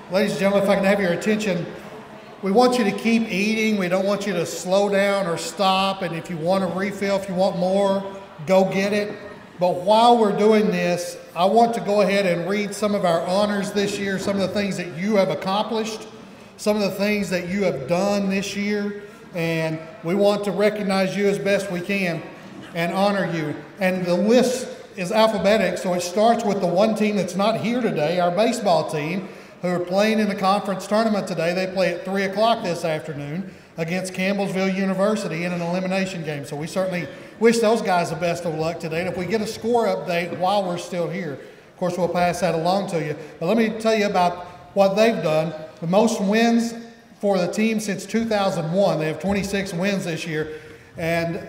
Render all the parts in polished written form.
Ladies and gentlemen, if I can have your attention, we want you to keep eating. We don't want you to slow down or stop. And if you want a refill, if you want more, go get it. But while we're doing this, I want to go ahead and read some of our honors this year, some of the things that you have accomplished, some of the things that you have done this year. And we want to recognize you as best we can and honor you. And the list is alphabetic, so it starts with the one team that's not here today, our baseball team, who are playing in the conference tournament today. They play at 3 o'clock this afternoon against Campbellsville University in an elimination game. So we certainly wish those guys the best of luck today. And if we get a score update while we're still here, of course, we'll pass that along to you. But let me tell you about what they've done. The most wins for the team since 2001. They have 26 wins this year and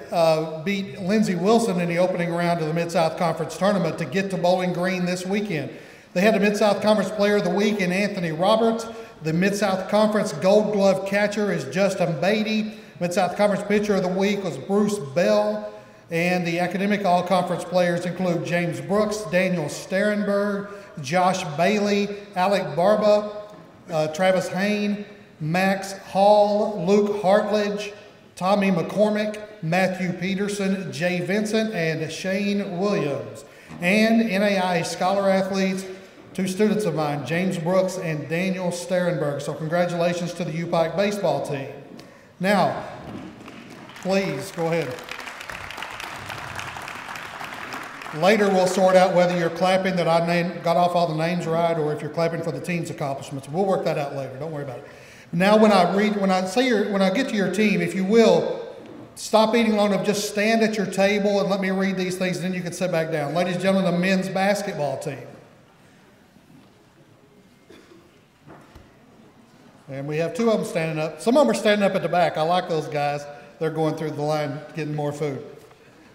beat Lindsey Wilson in the opening round of the Mid-South Conference Tournament to get to Bowling Green this weekend. They had the Mid-South Conference Player of the Week in Anthony Roberts. The Mid-South Conference Gold Glove catcher is Justin Beatty. Mid-South Conference Pitcher of the Week was Bruce Bell. And the academic all-conference players include James Brooks, Daniel Sterenberg, Josh Bailey, Alec Barba, Travis Hain, Max Hall, Luke Hartledge, Tommy McCormick, Matthew Peterson, Jay Vincent, and Shane Williams. And NAIA Scholar Athletes, two students of mine, James Brooks and Daniel Sterenberg. So congratulations to the UPIKE baseball team. Now, please go ahead. Later we'll sort out whether you're clapping that I got off all the names right or if you're clapping for the team's accomplishments. We'll work that out later. Don't worry about it. Now when I get to your team, if you will, stop eating long enough, just stand at your table and let me read these things, and then you can sit back down. Ladies and gentlemen, the men's basketball team. And we have two of them standing up. Some of them are standing up at the back. I like those guys. They're going through the line getting more food.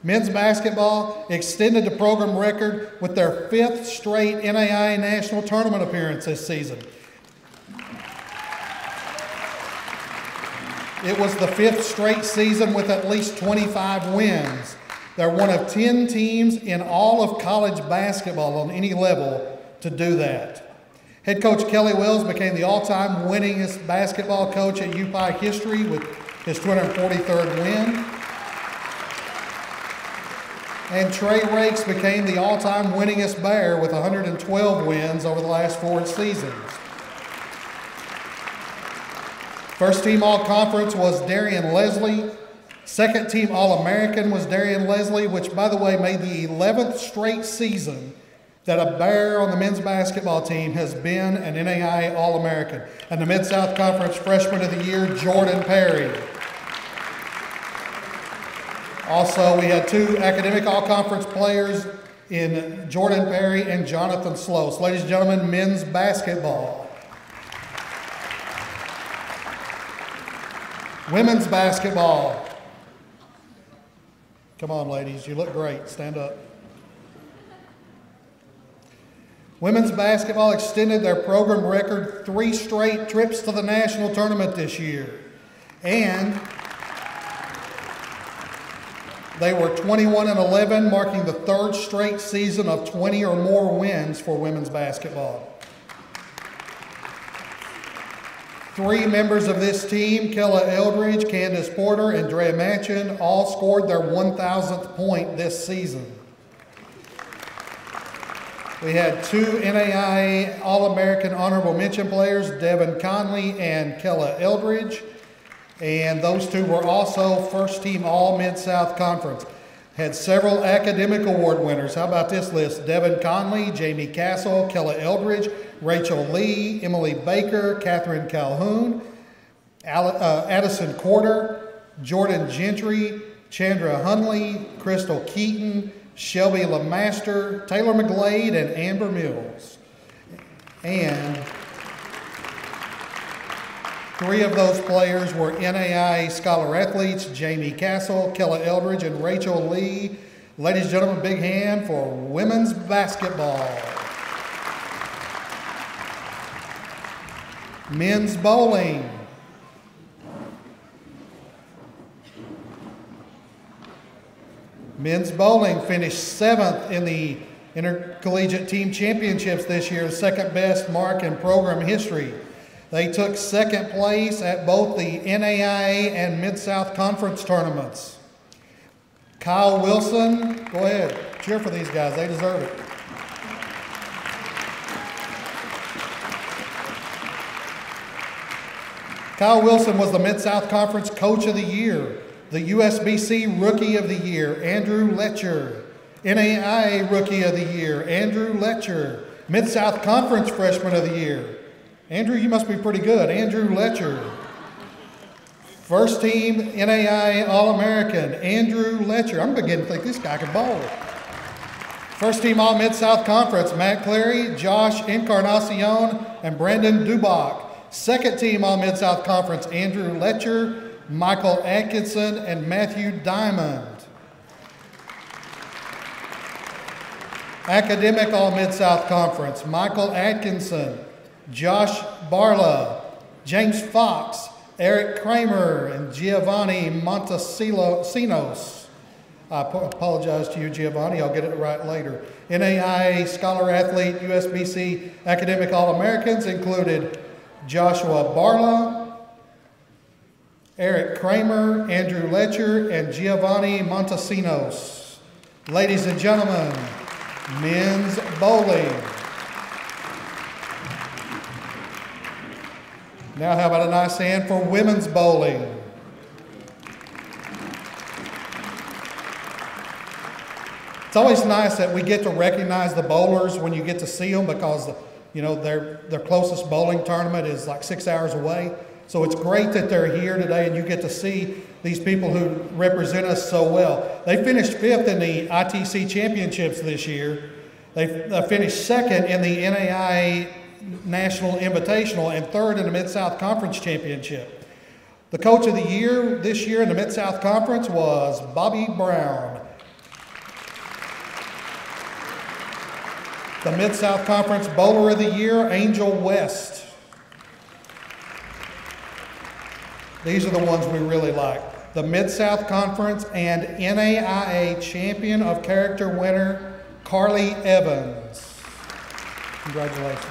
Men's basketball extended the program record with their 5th straight NAIA National Tournament appearance this season. It was the 5th straight season with at least 25 wins. They're one of 10 teams in all of college basketball on any level to do that. Head coach Kelly Wells became the all-time winningest basketball coach in UPIKE history with his 243rd win. And Trey Rakes became the all-time winningest Bear with 112 wins over the last 4 seasons. First team All-Conference was Darian Leslie. Second team All-American was Darian Leslie, which, by the way, made the 11th straight season that a Bear on the men's basketball team has been an NAIA All-American. And the Mid-South Conference Freshman of the Year, Jordan Perry. Also, we had 2 academic all-conference players in Jordan Perry and Jonathan Slow. So, ladies and gentlemen, men's basketball. Women's basketball. Come on, ladies, you look great. Stand up. Women's basketball extended their program record 3 straight trips to the national tournament this year. And they were 21-11, marking the 3rd straight season of 20 or more wins for women's basketball. 3 members of this team, Kella Eldridge, Candace Porter, and Drea Manchin, all scored their 1,000th point this season. We had 2 NAIA All-American Honorable Mention players, Devin Conley and Kella Eldridge, and those 2 were also first-team All-Mid-South Conference. Had several academic award winners. How about this list? Devin Conley, Jamie Castle, Kella Eldridge, Rachel Lee, Emily Baker, Catherine Calhoun, Addison Corder, Jordan Gentry, Chandra Hunley, Crystal Keaton, Shelby LeMaster, Taylor McGlade, and Amber Mills. And 3 of those players were NAIA Scholar Athletes, Jamie Castle, Kella Eldridge, and Rachel Lee. Ladies and gentlemen, big hand for women's basketball. Men's bowling. Men's bowling finished 7th in the Intercollegiate team championships this year, second best mark in program history. They took second place at both the NAIA and Mid-South Conference tournaments. Kyle Wilson, go ahead, cheer for these guys, they deserve it. Kyle Wilson was the Mid-South Conference Coach of the Year, the USBC Rookie of the Year, Andrew Letcher, NAIA Rookie of the Year, Andrew Letcher, Mid-South Conference Freshman of the Year. Andrew, you must be pretty good, Andrew Letcher. First team NAIA All-American, Andrew Letcher. I'm beginning to think this guy can bowl. First team All-Mid-South Conference, Matt Clary, Josh Encarnacion, and Brandon Dubach. Second team All-Mid-South Conference, Andrew Letcher, Michael Atkinson, and Matthew Diamond. Academic All-Mid-South Conference, Michael Atkinson, Josh Barla, James Fox, Eric Kramer, and Giovanni Montesinos. I apologize to you, Giovanni. I'll get it right later. NAIA Scholar Athlete USBC Academic All-Americans included Joshua Barla, Eric Kramer, Andrew Letcher, and Giovanni Montesinos. Ladies and gentlemen, men's bowling. Now how about a nice hand for women's bowling? It's always nice that we get to recognize the bowlers when you get to see them because their closest bowling tournament is like 6 hours away. So it's great that they're here today and you get to see these people who represent us so well. They finished 5th in the ITC championships this year. They finished 2nd in the NAIA National Invitational and 3rd in the Mid-South Conference Championship. The coach of the year this year in the Mid-South Conference was Bobby Brown. The Mid-South Conference Bowler of the Year, Angel West. These are the ones we really like. The Mid-South Conference and NAIA Champion of Character winner, Carly Evans. Congratulations.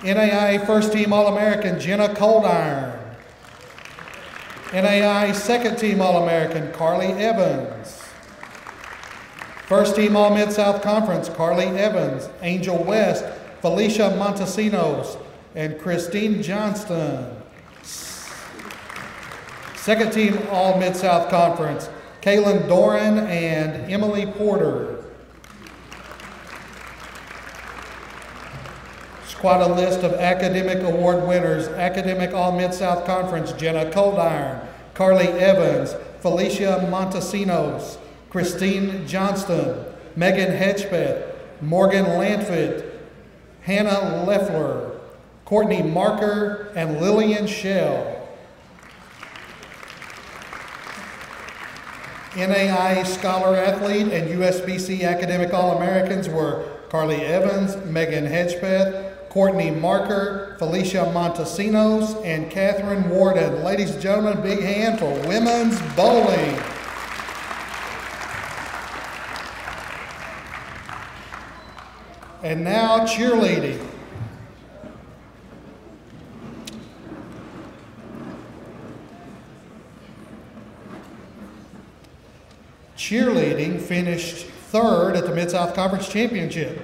NAIA First Team All-American, Jenna Coldiron. NAIA Second Team All-American, Carly Evans. First Team All-Mid-South Conference, Carly Evans, Angel West, Felicia Montesinos, and Christine Johnston. Second Team All-Mid-South Conference, Kaylin Doran and Emily Porter. It's quite a list of academic award winners. Academic All-Mid-South Conference, Jenna Coldiron, Carly Evans, Felicia Montesinos, Christine Johnston, Megan Hedgepeth, Morgan Lanford, Hannah Leffler, Courtney Marker, and Lillian Shell. NAIA Scholar Athlete and USBC Academic All-Americans were Carly Evans, Megan Hedgepeth, Courtney Marker, Felicia Montesinos, and Catherine Warden. Ladies and gentlemen, big hand for women's bowling. And now cheerleading. Cheerleading finished 3rd at the Mid-South Conference Championship.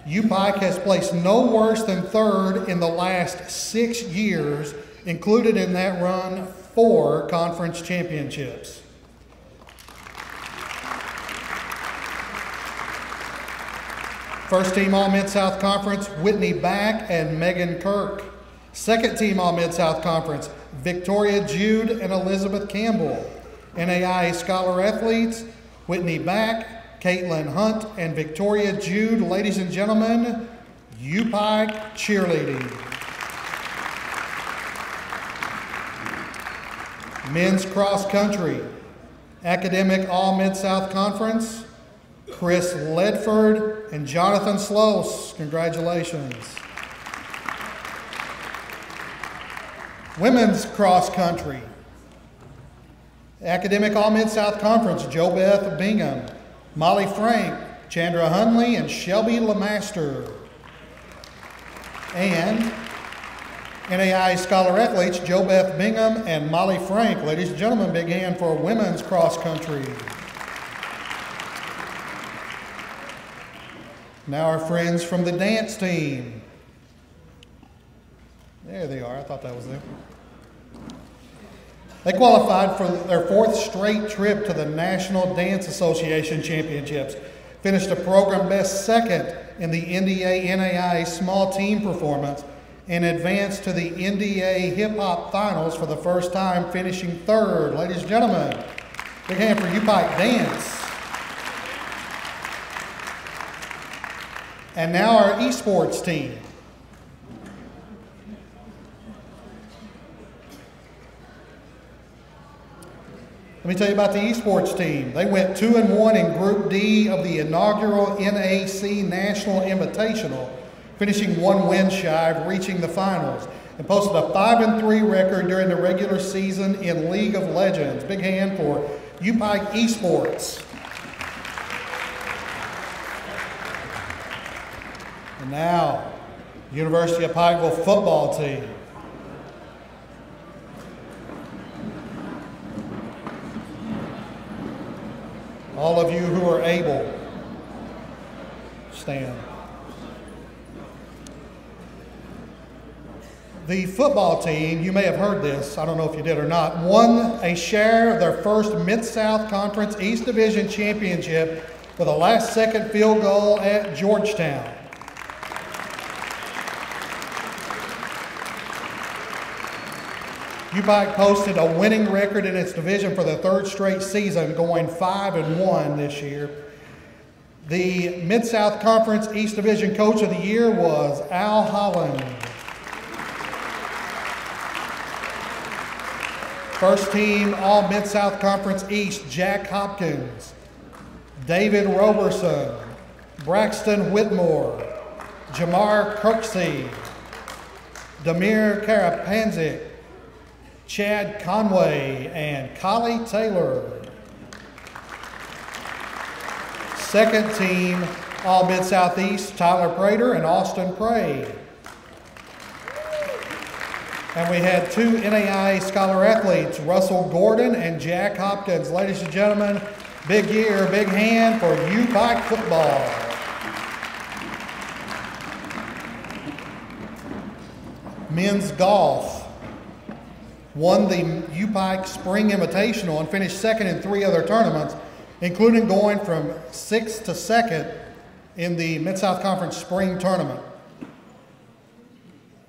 UPIKE has placed no worse than 3rd in the last 6 years, included in that run 4 conference championships. First Team All-Mid-South Conference, Whitney Back and Megan Kirk. Second Team All-Mid-South Conference, Victoria Jude and Elizabeth Campbell. NAIA Scholar Athletes, Whitney Back, Caitlin Hunt, and Victoria Jude. Ladies and gentlemen, UPIKE cheerleading. Men's cross country, Academic All-Mid-South Conference, Chris Ledford and Jonathan Slose. Congratulations. Women's cross country, Academic All-Mid-South Conference, JoBeth Bingham, Molly Frank, Chandra Hunley, and Shelby Lemaster. And NAI Scholar Athletes, Jo Beth Bingham and Molly Frank. Ladies and gentlemen, big hand for women's cross country. Now our friends from the dance team. There they are, I thought that was them. They qualified for their 4th straight trip to the National Dance Association Championships. Finished a program best 2nd in the NDA NAI small team performance and advanced to the NDA hip hop finals for the first time, finishing 3rd. Ladies and gentlemen, big hand for UPIKE Dance. And now our esports team. Let me tell you about the esports team. They went 2-1 in Group D of the inaugural NAC National Invitational, finishing 1 win shy of reaching the finals, and posted a 5-3 record during the regular season in League of Legends. Big hand for UPIKE Esports. And now, University of Pikeville football team. All of you who are able, stand. The football team, you may have heard this, I don't know if you did or not, won a share of their first Mid-South Conference East Division Championship with a last-second field goal at Georgetown. UPIKE posted a winning record in its division for the 3rd straight season, going 5-1 this year. The Mid-South Conference East Division Coach of the Year was Al Holland. First team All Mid-South Conference East, Jack Hopkins, David Roberson, Braxton Whitmore, Jamar Kirksey, Demir Karapanzik, Chad Conway, and Collie Taylor. Second team, All Mid-Southeast, Tyler Prater and Austin Prey. And we had 2 NAI Scholar Athletes, Russell Gordon and Jack Hopkins. Ladies and gentlemen, big year, big hand for UPIKE football. Men's golf won the UPIKE Spring Invitational and finished 2nd in 3 other tournaments, including going from 6th to 2nd in the Mid-South Conference Spring Tournament.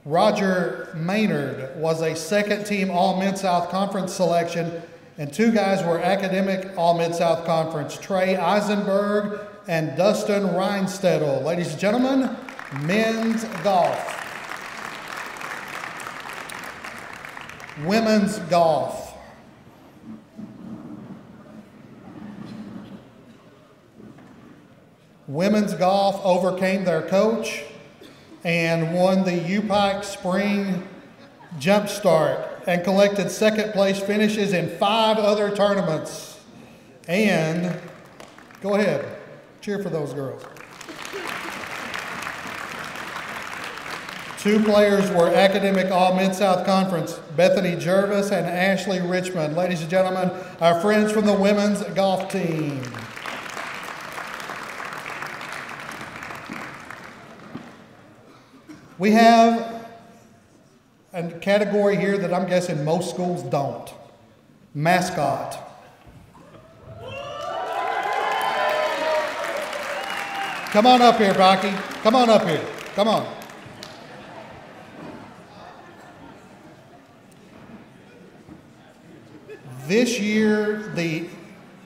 Roger Maynard was a 2nd team All Mid-South Conference selection, and 2 guys were academic All Mid-South Conference, Trey Eisenberg and Dustin Reinstedel. Ladies and gentlemen, men's golf. Women's golf. Women's golf overcame their coach and won the UPIKE Spring Jumpstart and collected 2nd place finishes in 5 other tournaments. And go ahead, cheer for those girls. 2 players were academic All Mid-South Conference, Bethany Jervis and Ashley Richmond. Ladies and gentlemen, our friends from the women's golf team. We have a category here that I'm guessing most schools don't. Mascot. Come on up here, Rocky. Come on up here. Come on. This year, the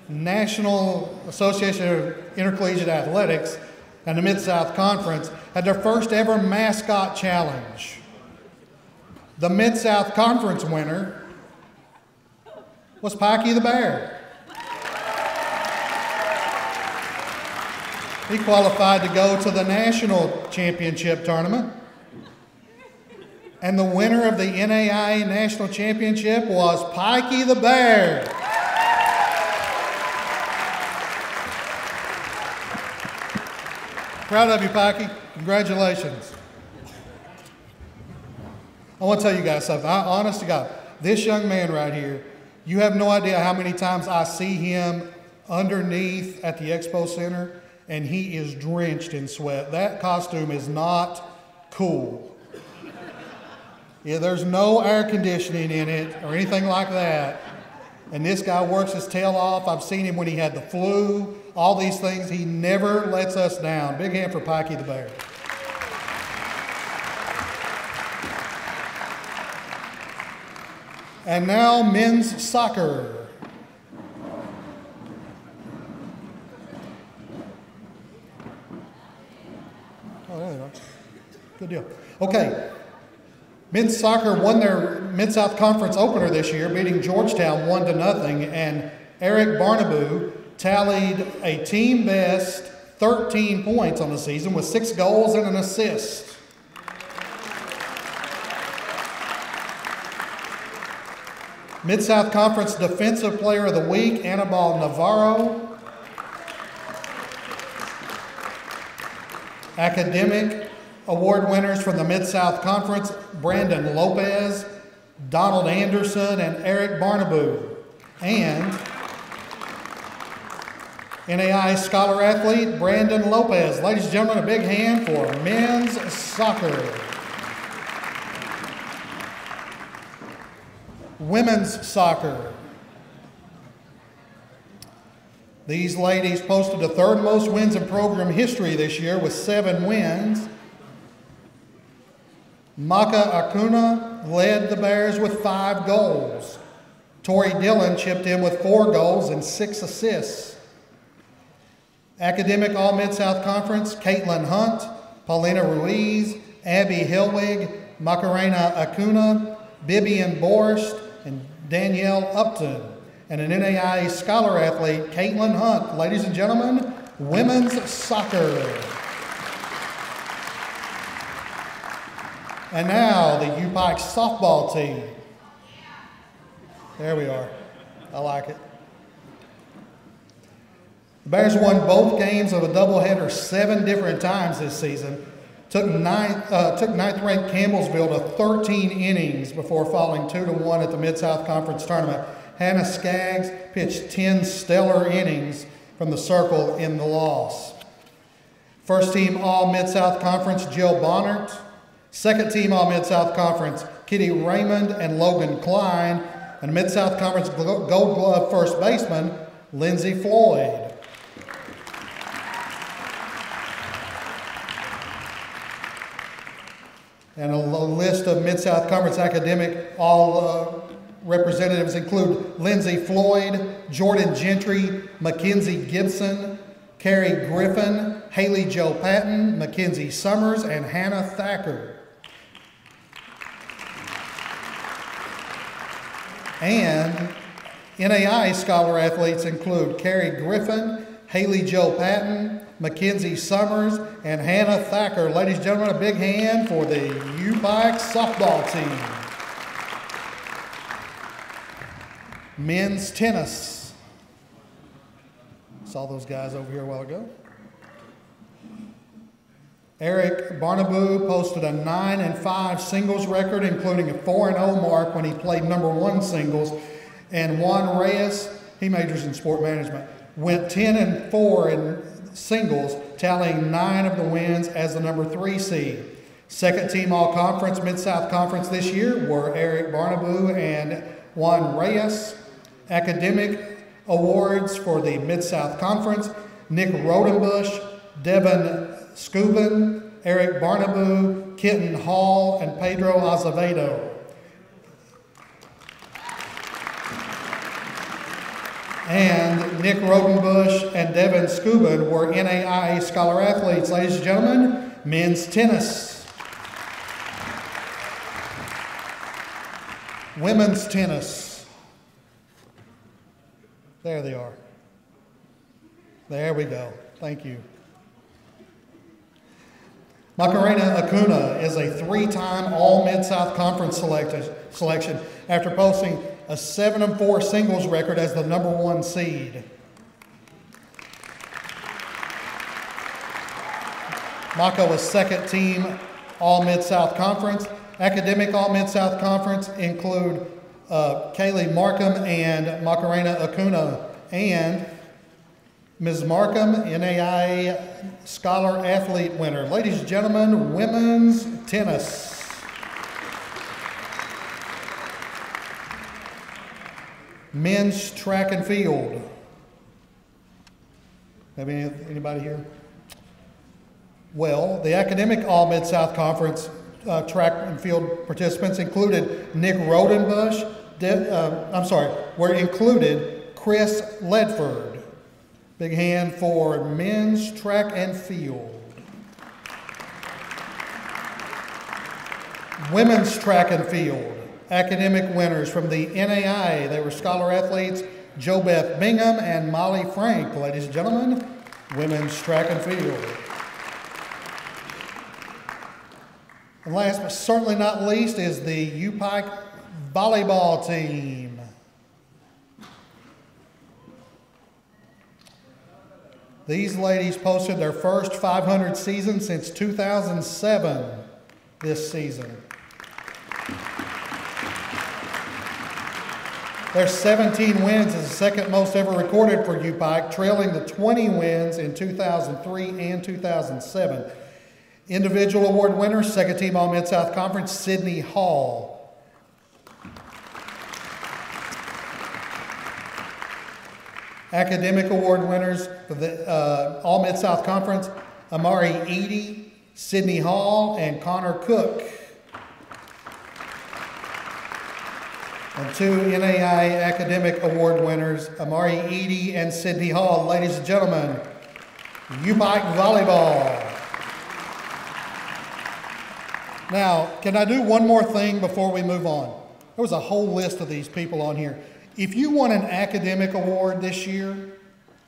National Association of Intercollegiate Athletics and the Mid-South Conference had their first ever mascot challenge. The Mid-South Conference winner was Pikey the Bear. He qualified to go to the National Championship Tournament. And the winner of the NAI National Championship was Pikey the Bear. Proud of you, Pikey. Congratulations. I want to tell you guys something. Honest to God, this young man right here, you have no idea how many times I see him underneath at the Expo Center, and he is drenched in sweat. That costume is not cool. Yeah, there's no air conditioning in it or anything like that. And this guy works his tail off. I've seen him when he had the flu, all these things. He never lets us down. Big hand for Pikey the Bear. And now men's soccer. Oh, there they are. Good deal. Okay. Men's soccer won their Mid-South Conference opener this year, beating Georgetown 1-0, and Eric Barnaboo tallied a team best 13 points on the season with 6 goals and an assist. Mid-South Conference Defensive Player of the Week, Anibal Navarro. Academic Award winners from the Mid-South Conference, Brandon Lopez, Donald Anderson, and Eric Barnaboo. And NAI Scholar Athlete, Brandon Lopez. Ladies and gentlemen, a big hand for men's soccer. Women's soccer. These ladies posted the 3rd most wins in program history this year with 7 wins. Maka Acuna led the Bears with 5 goals. Tori Dillon chipped in with 4 goals and 6 assists. Academic All-Mid-South Conference, Caitlin Hunt, Paulina Ruiz, Abby Hillwig, Macarena Acuna, Bibian Borst, and Danielle Upton. And an NAIA Scholar Athlete, Caitlin Hunt. Ladies and gentlemen, women's soccer. And now the UPIKE softball team. There we are. I like it. The Bears won both games of a doubleheader 7 different times this season. Took ninth-ranked Campbellsville to 13 innings before falling 2-1 at the Mid-South Conference Tournament. Hannah Skaggs pitched 10 stellar innings from the circle in the loss. First team All-Mid-South Conference, Jill Bonnert. Second team All-Mid-South Conference, Kitty Raymond and Logan Klein. And Mid-South Conference Gold Glove first baseman, Lindsey Floyd. And a list of Mid-South Conference academic representatives include Lindsey Floyd, Jordan Gentry, Mackenzie Gibson, Carrie Griffin, Haley Jo Patton, Mackenzie Summers, and Hannah Thacker. And NAI Scholar Athletes include Carrie Griffin, Haley Jo Patton, Mackenzie Summers, and Hannah Thacker. Ladies and gentlemen, a big hand for the UPIKE softball team. Men's tennis. Saw those guys over here a while ago. Eric Barnaboo posted a 9-5 singles record, including a 4-0 mark when he played #1 singles. And Juan Reyes, he majors in sport management, went 10-4 in singles, tallying 9 of the wins as the #3 seed. Second team All-Conference Mid-South Conference this year were Eric Barnaboo and Juan Reyes. Academic awards for the Mid-South Conference, Nick Rodenbush, Devin Scubin, Eric Barnaboo, Kitten Hall, and Pedro Azevedo. And Nick Rodenbush and Devin Scubin were NAIA Scholar Athletes. Ladies and gentlemen, men's tennis. Women's tennis. There they are. There we go. Thank you. Macarena Acuna is a 3-time All-Mid-South Conference selection after posting a 7-4 singles record as the #1 seed. Mako was second team All-Mid-South Conference. Academic All-Mid-South Conference include Kaylee Markham and Macarena Acuna, and Ms. Markham, NAIA Scholar Athlete winner. Ladies and gentlemen, women's tennis. Men's track and field. Have anybody here? Well, the academic All-Mid-South Conference track and field participants included Nick Rodenbush, were included Chris Ledford. Big hand for men's track and field. Women's track and field. Academic winners from the NAI, they were scholar athletes, Jo Beth Bingham and Molly Frank. Ladies and gentlemen, women's track and field. And last but certainly not least is the UPIKE volleyball team. These ladies posted their first 500 season since 2007 this season. Their 17 wins is the second most ever recorded for UPIKE, trailing the 20 wins in 2003 and 2007. Individual award winners, second team All-Mid-South Conference, Sydney Hall. Academic award winners for the All-Mid-South Conference, Amari Eady, Sydney Hall, and Connor Cook. And two NAI academic award winners, Amari Eady and Sydney Hall. Ladies and gentlemen, UPIKE volleyball. Now, can I do one more thing before we move on? There was a whole list of these people on here. If you won an academic award this year,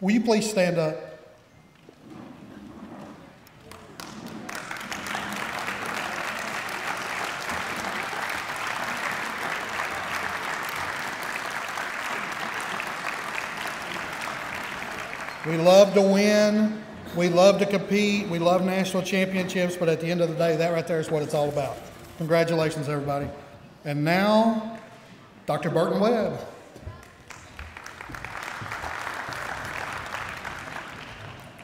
will you please stand up? We love to win, we love to compete, we love national championships, but at the end of the day, that right there is what it's all about. Congratulations, everybody. And now, Dr. Burton Webb.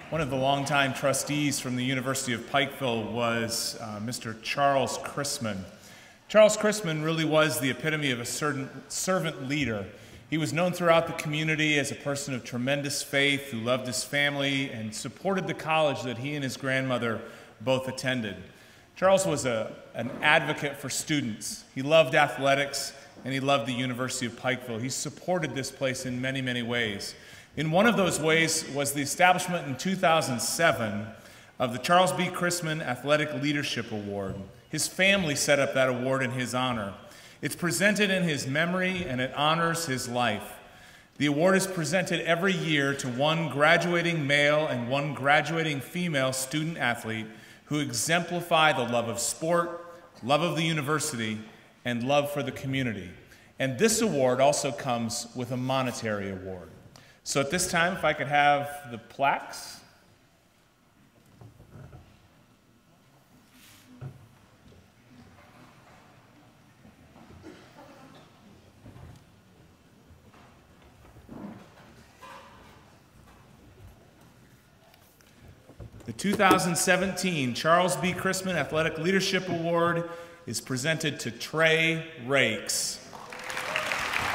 One of the longtime trustees from the University of Pikeville was Mr. Charles Chrisman. Charles Chrisman really was the epitome of a servant leader. He was known throughout the community as a person of tremendous faith who loved his family and supported the college that he and his grandmother both attended. Charles was an advocate for students. He loved athletics and he loved the University of Pikeville. He supported this place in many, many ways. In one of those ways was the establishment in 2007 of the Charles B. Chrisman Athletic Leadership Award. His family set up that award in his honor. It's presented in his memory and it honors his life. The award is presented every year to one graduating male and one graduating female student athlete who exemplify the love of sport, love of the university, and love for the community. And this award also comes with a monetary award. So at this time, if I could have the plaques. The 2017 Charles B. Chrisman Athletic Leadership Award is presented to Trey Rakes.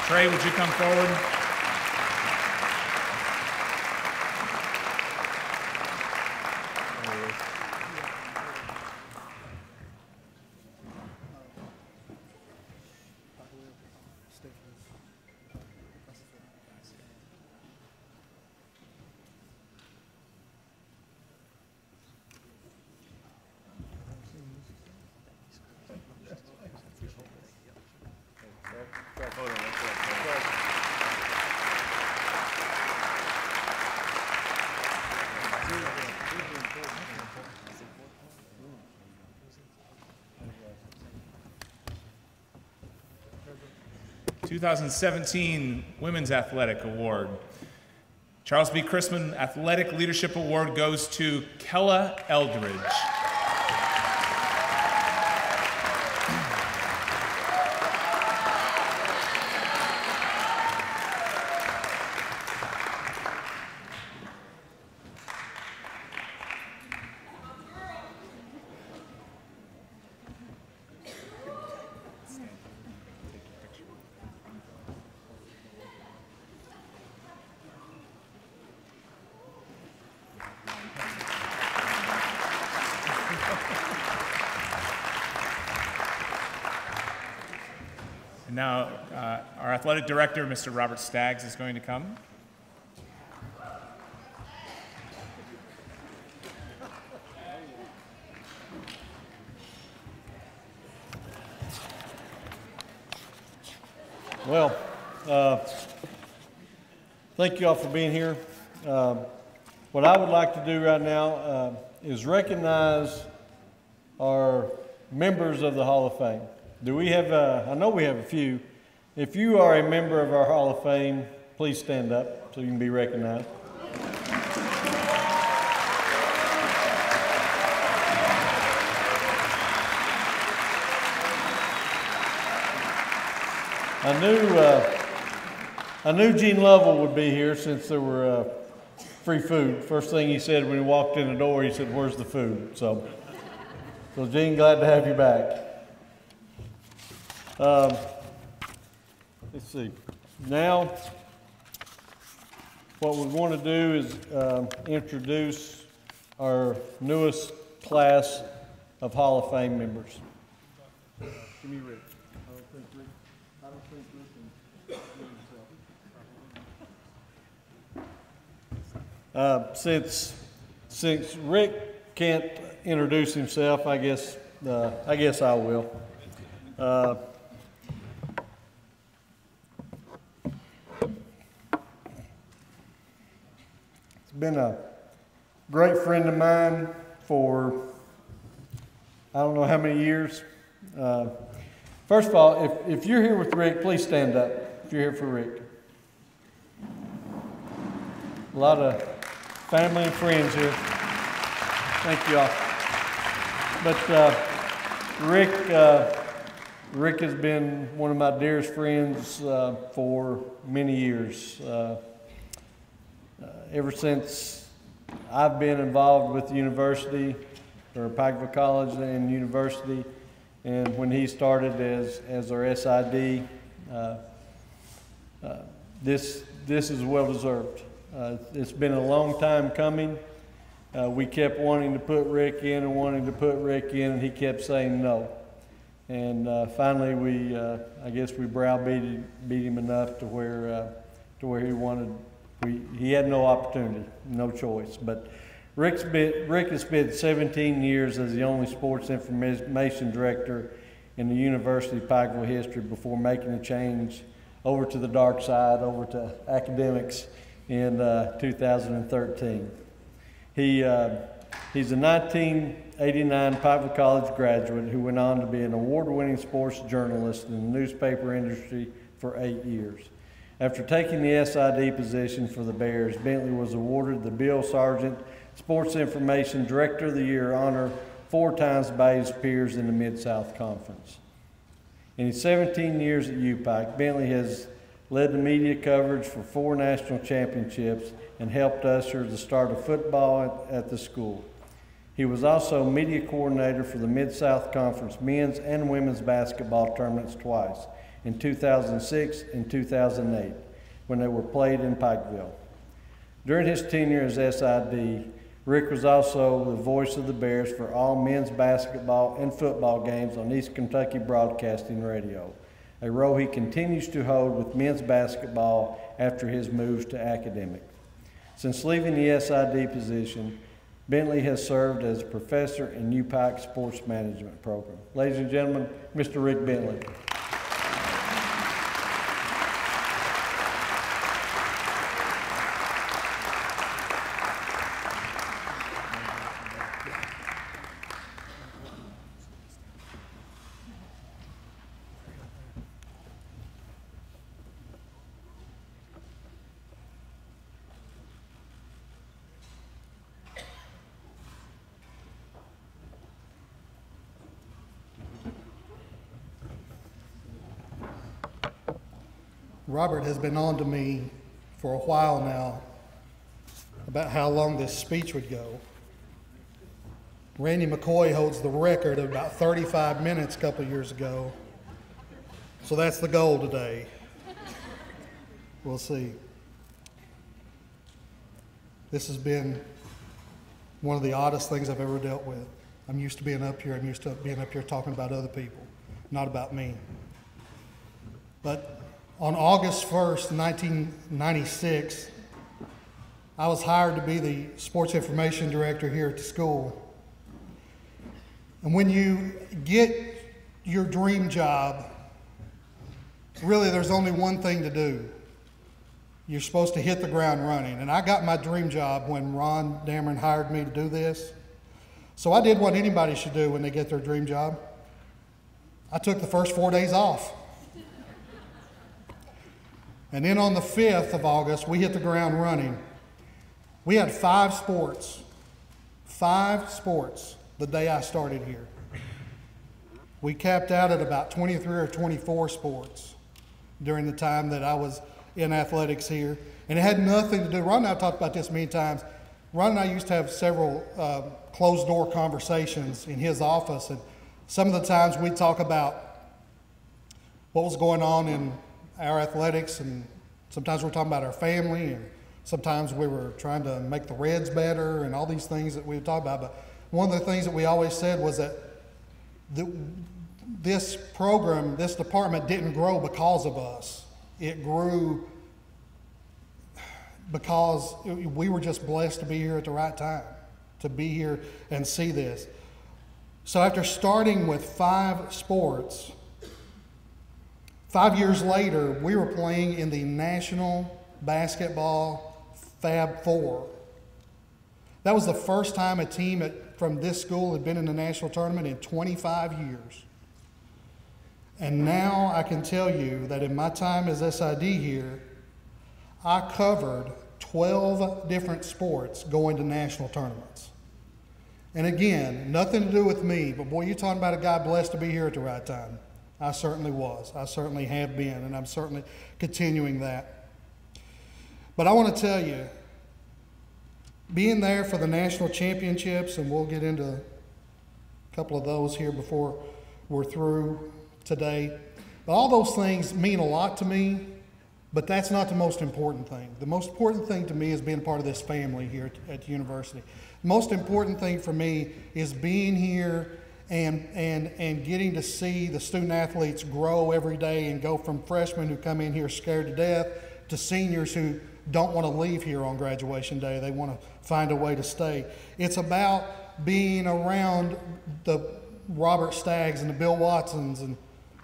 Trey, would you come forward? The 2017 Women's Athletic Award. Charles B. Chrisman Athletic Leadership Award goes to Kella Eldridge. And now our athletic director, Mr. Robert Staggs, is going to come. Well, thank you all for being here. What I would like to do right now is recognize our members of the Hall of Fame. Do we have, I know we have a few. If you are a member of our Hall of Fame, please stand up so you can be recognized. I knew Gene Lovell would be here since there were free food. First thing he said when he walked in the door, he said, "Where's the food?" So Gene, glad to have you back. Let's see. Now, what we want to do is introduce our newest class of Hall of Fame members. Give me Rick. I don't think Rick can do himself. Since Rick can't introduce himself, I guess I will. He's been a great friend of mine for I don't know how many years. First of all, if you're here with Rick, please stand up if you're here for Rick. A lot of family and friends here. Thank you all. But Rick has been one of my dearest friends for many years. Ever since I've been involved with the university, or Pikeville College and University, and when he started as our SID, this is well deserved. It's been a long time coming. We kept wanting to put Rick in and he kept saying no. And finally, I guess we browbeat him enough to where he wanted. He had no opportunity, no choice. But Rick has spent 17 years as the only sports information director in the University of Pikeville history before making a change over to the dark side, over to academics in 2013. He's a 1989 Pikeville College graduate who went on to be an award-winning sports journalist in the newspaper industry for 8 years. After taking the SID position for the Bears, Bentley was awarded the Bill Sargent Sports Information Director of the Year honor 4 times by his peers in the Mid-South Conference. In his 17 years at UPIKE, Bentley has led the media coverage for 4 national championships and helped usher the start of football at the school. He was also media coordinator for the Mid-South Conference men's and women's basketball tournaments twice, in 2006 and 2008, when they were played in Pikeville. During his tenure as SID, Rick was also the voice of the Bears for all men's basketball and football games on East Kentucky Broadcasting Radio, a role he continues to hold with men's basketball after his moves to academic. Since leaving the SID position, Bentley has served as a professor in UPIKE Sports Management Program. Ladies and gentlemen, Mr. Rick Bentley. Robert has been on to me for a while now about how long this speech would go. Randy McCoy holds the record of about 35 minutes a couple of years ago. So that's the goal today. We'll see. This has been one of the oddest things I've ever dealt with. I'm used to being up here. I'm used to being up here talking about other people, not about me. But on August 1st, 1996, I was hired to be the sports information director here at the school. And when you get your dream job, really there's only one thing to do. You're supposed to hit the ground running. And I got my dream job when Ron Dameron hired me to do this. So I did what anybody should do when they get their dream job. I took the first 4 days off. And then on the 5th of August, we hit the ground running. We had 5 sports the day I started here. We capped out at about 23 or 24 sports during the time that I was in athletics here. And it had nothing to do, Ron and I talked about this many times. Ron and I used to have several closed door conversations in his office, and some of the times we'd talk about what was going on in our athletics, and sometimes we're talking about our family, and sometimes we were trying to make the Reds better and all these things that we would talk about. But one of the things that we always said was that this program, this department didn't grow because of us. It grew because we were just blessed to be here at the right time, to be here and see this. So after starting with 5 sports, 5 years later, we were playing in the National Basketball Fab Four. That was the first time a team from this school had been in the national tournament in 25 years. And now I can tell you that in my time as SID here, I covered 12 different sports going to national tournaments. And again, nothing to do with me, but boy, you're talking about a guy blessed to be here at the right time. I certainly was. I certainly have been, and I'm certainly continuing that. But I want to tell you, being there for the national championships, and we'll get into a couple of those here before we're through today, but all those things mean a lot to me, but that's not the most important thing. The most important thing to me is being part of this family here at the university. The most important thing for me is being here and getting to see the student athletes grow every day and go from freshmen who come in here scared to death to seniors who don't want to leave here on graduation day. They want to find a way to stay. It's about being around the Robert Staggs and the Bill Watsons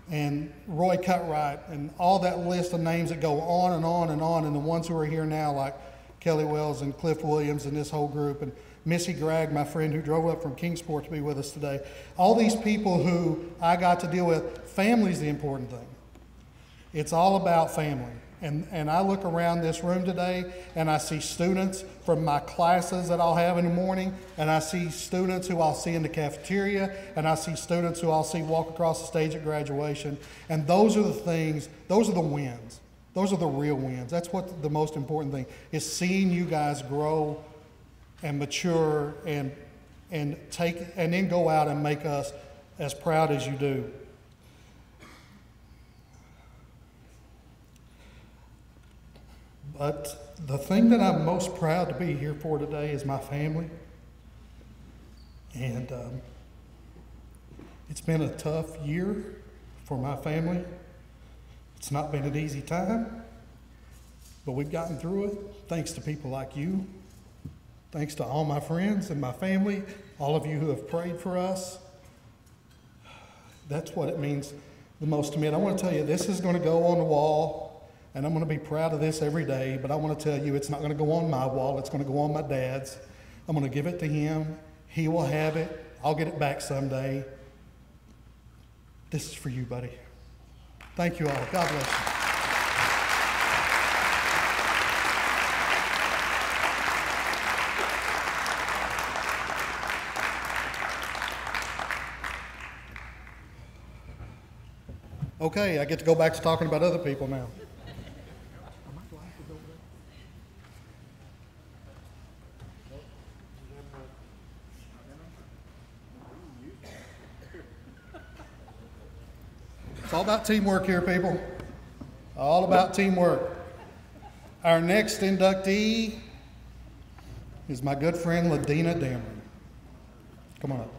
and Roy Cutright and all that list of names that go on and on and on, and the ones who are here now like Kelly Wells and Cliff Williams and this whole group, and Missy Gregg, my friend who drove up from Kingsport to be with us today. All these people who I got to deal with, family's the important thing. It's all about family. And I look around this room today and I see students from my classes that I'll have in the morning, and I see students who I'll see in the cafeteria, and I see students who I'll see walk across the stage at graduation. And those are the things, those are the wins. Those are the real wins. That's what the most important thing is, seeing you guys grow and mature and then go out and make us as proud as you do. But the thing that I'm most proud to be here for today is my family. And it's been a tough year for my family. It's not been an easy time, but we've gotten through it thanks to people like you, thanks to all my friends and my family, all of you who have prayed for us. That's what it means the most to me. And I want to tell you, this is going to go on the wall. And I'm going to be proud of this every day, but I want to tell you it's not going to go on my wall. It's going to go on my dad's. I'm going to give it to him. He will have it. I'll get it back someday. This is for you, buddy. Thank you all. God bless you. Okay, I get to go back to talking about other people now. It's all about teamwork here, people. All about teamwork. Our next inductee is my good friend, Ladina Dameron. Come on up.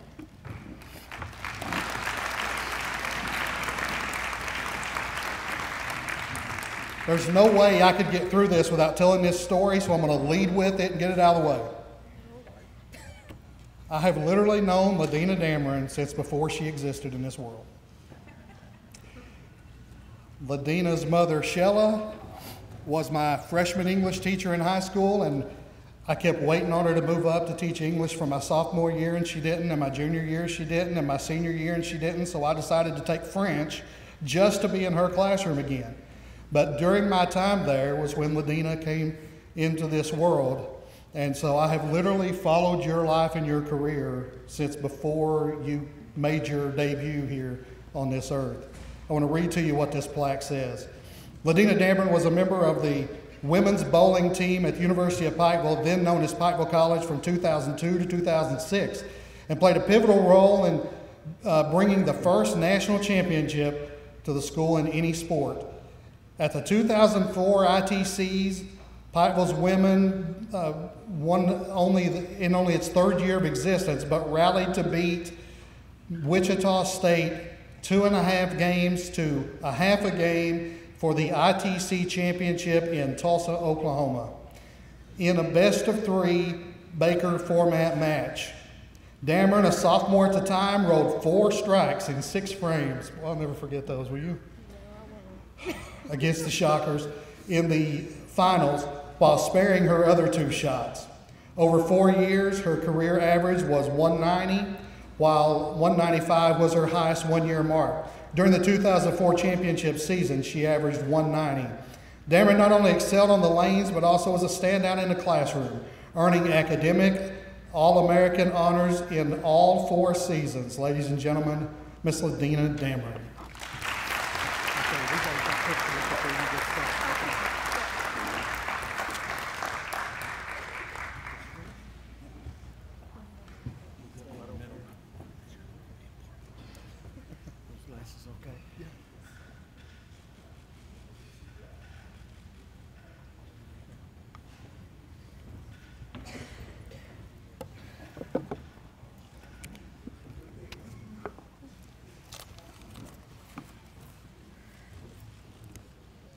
There's no way I could get through this without telling this story, so I'm going to lead with it and get it out of the way. I have literally known Ladina Dameron since before she existed in this world. Ladina's mother, Shella, was my freshman English teacher in high school, and I kept waiting on her to move up to teach English for my sophomore year, and she didn't, and my junior year she didn't, and my senior year and she didn't, so I decided to take French just to be in her classroom again. But during my time there was when Ladina came into this world. And so I have literally followed your life and your career since before you made your debut here on this earth. I want to read to you what this plaque says. Ladina Dameron was a member of the women's bowling team at the University of Pikeville, then known as Pikeville College, from 2002 to 2006, and played a pivotal role in bringing the first national championship to the school in any sport. At the 2004 ITCs, Pikeville's women won in only its third year of existence, but rallied to beat Wichita State 2.5 games to a half a game for the ITC championship in Tulsa, Oklahoma, in a best-of-3 Baker format match. Dameron, a sophomore at the time, rode 4 strikes in 6 frames. Well, I'll never forget those, will you? Against the Shockers in the finals, while sparing her other 2 shots. Over 4 years, her career average was 190, while 195 was her highest one-year mark. During the 2004 championship season, she averaged 190. Dameron not only excelled on the lanes, but also was a standout in the classroom, earning academic All-American honors in all 4 seasons. Ladies and gentlemen, Miss Ladina Dameron.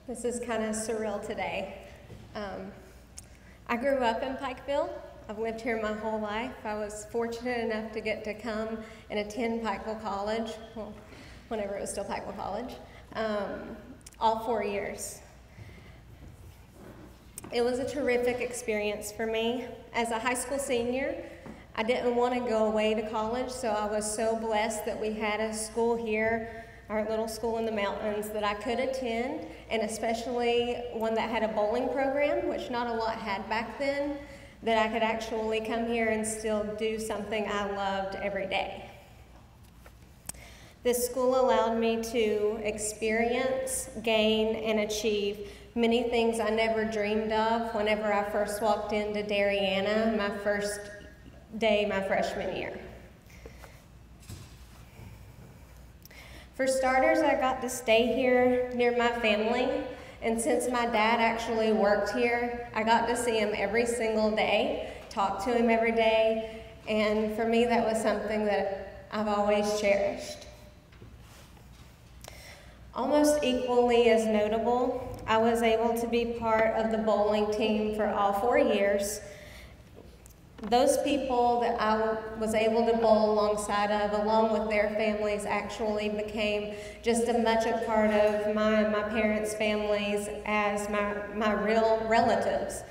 This is kind of surreal today. I grew up in Pikeville. I've lived here my whole life. I was fortunate enough to get to come and attend Pikeville College, well, whenever it was still Pikeville College, all 4 years. It was a terrific experience for me. As a high school senior, I didn't want to go away to college, so I was so blessed that we had a school here, our little school in the mountains, that I could attend, and especially one that had a bowling program, which not a lot had back then, that I could actually come here and still do something I loved every day. This school allowed me to experience, gain, and achieve many things I never dreamed of whenever I first walked into Darien, my first day my freshman year. For starters, I got to stay here near my family, and since my dad actually worked here, I got to see him every single day, talk to him every day, and for me that was something that I've always cherished. Almost equally as notable, I was able to be part of the bowling team for all 4 years. Those people that I was able to bowl alongside of, along with their families, actually became just as much a part of my parents' families as my real relatives.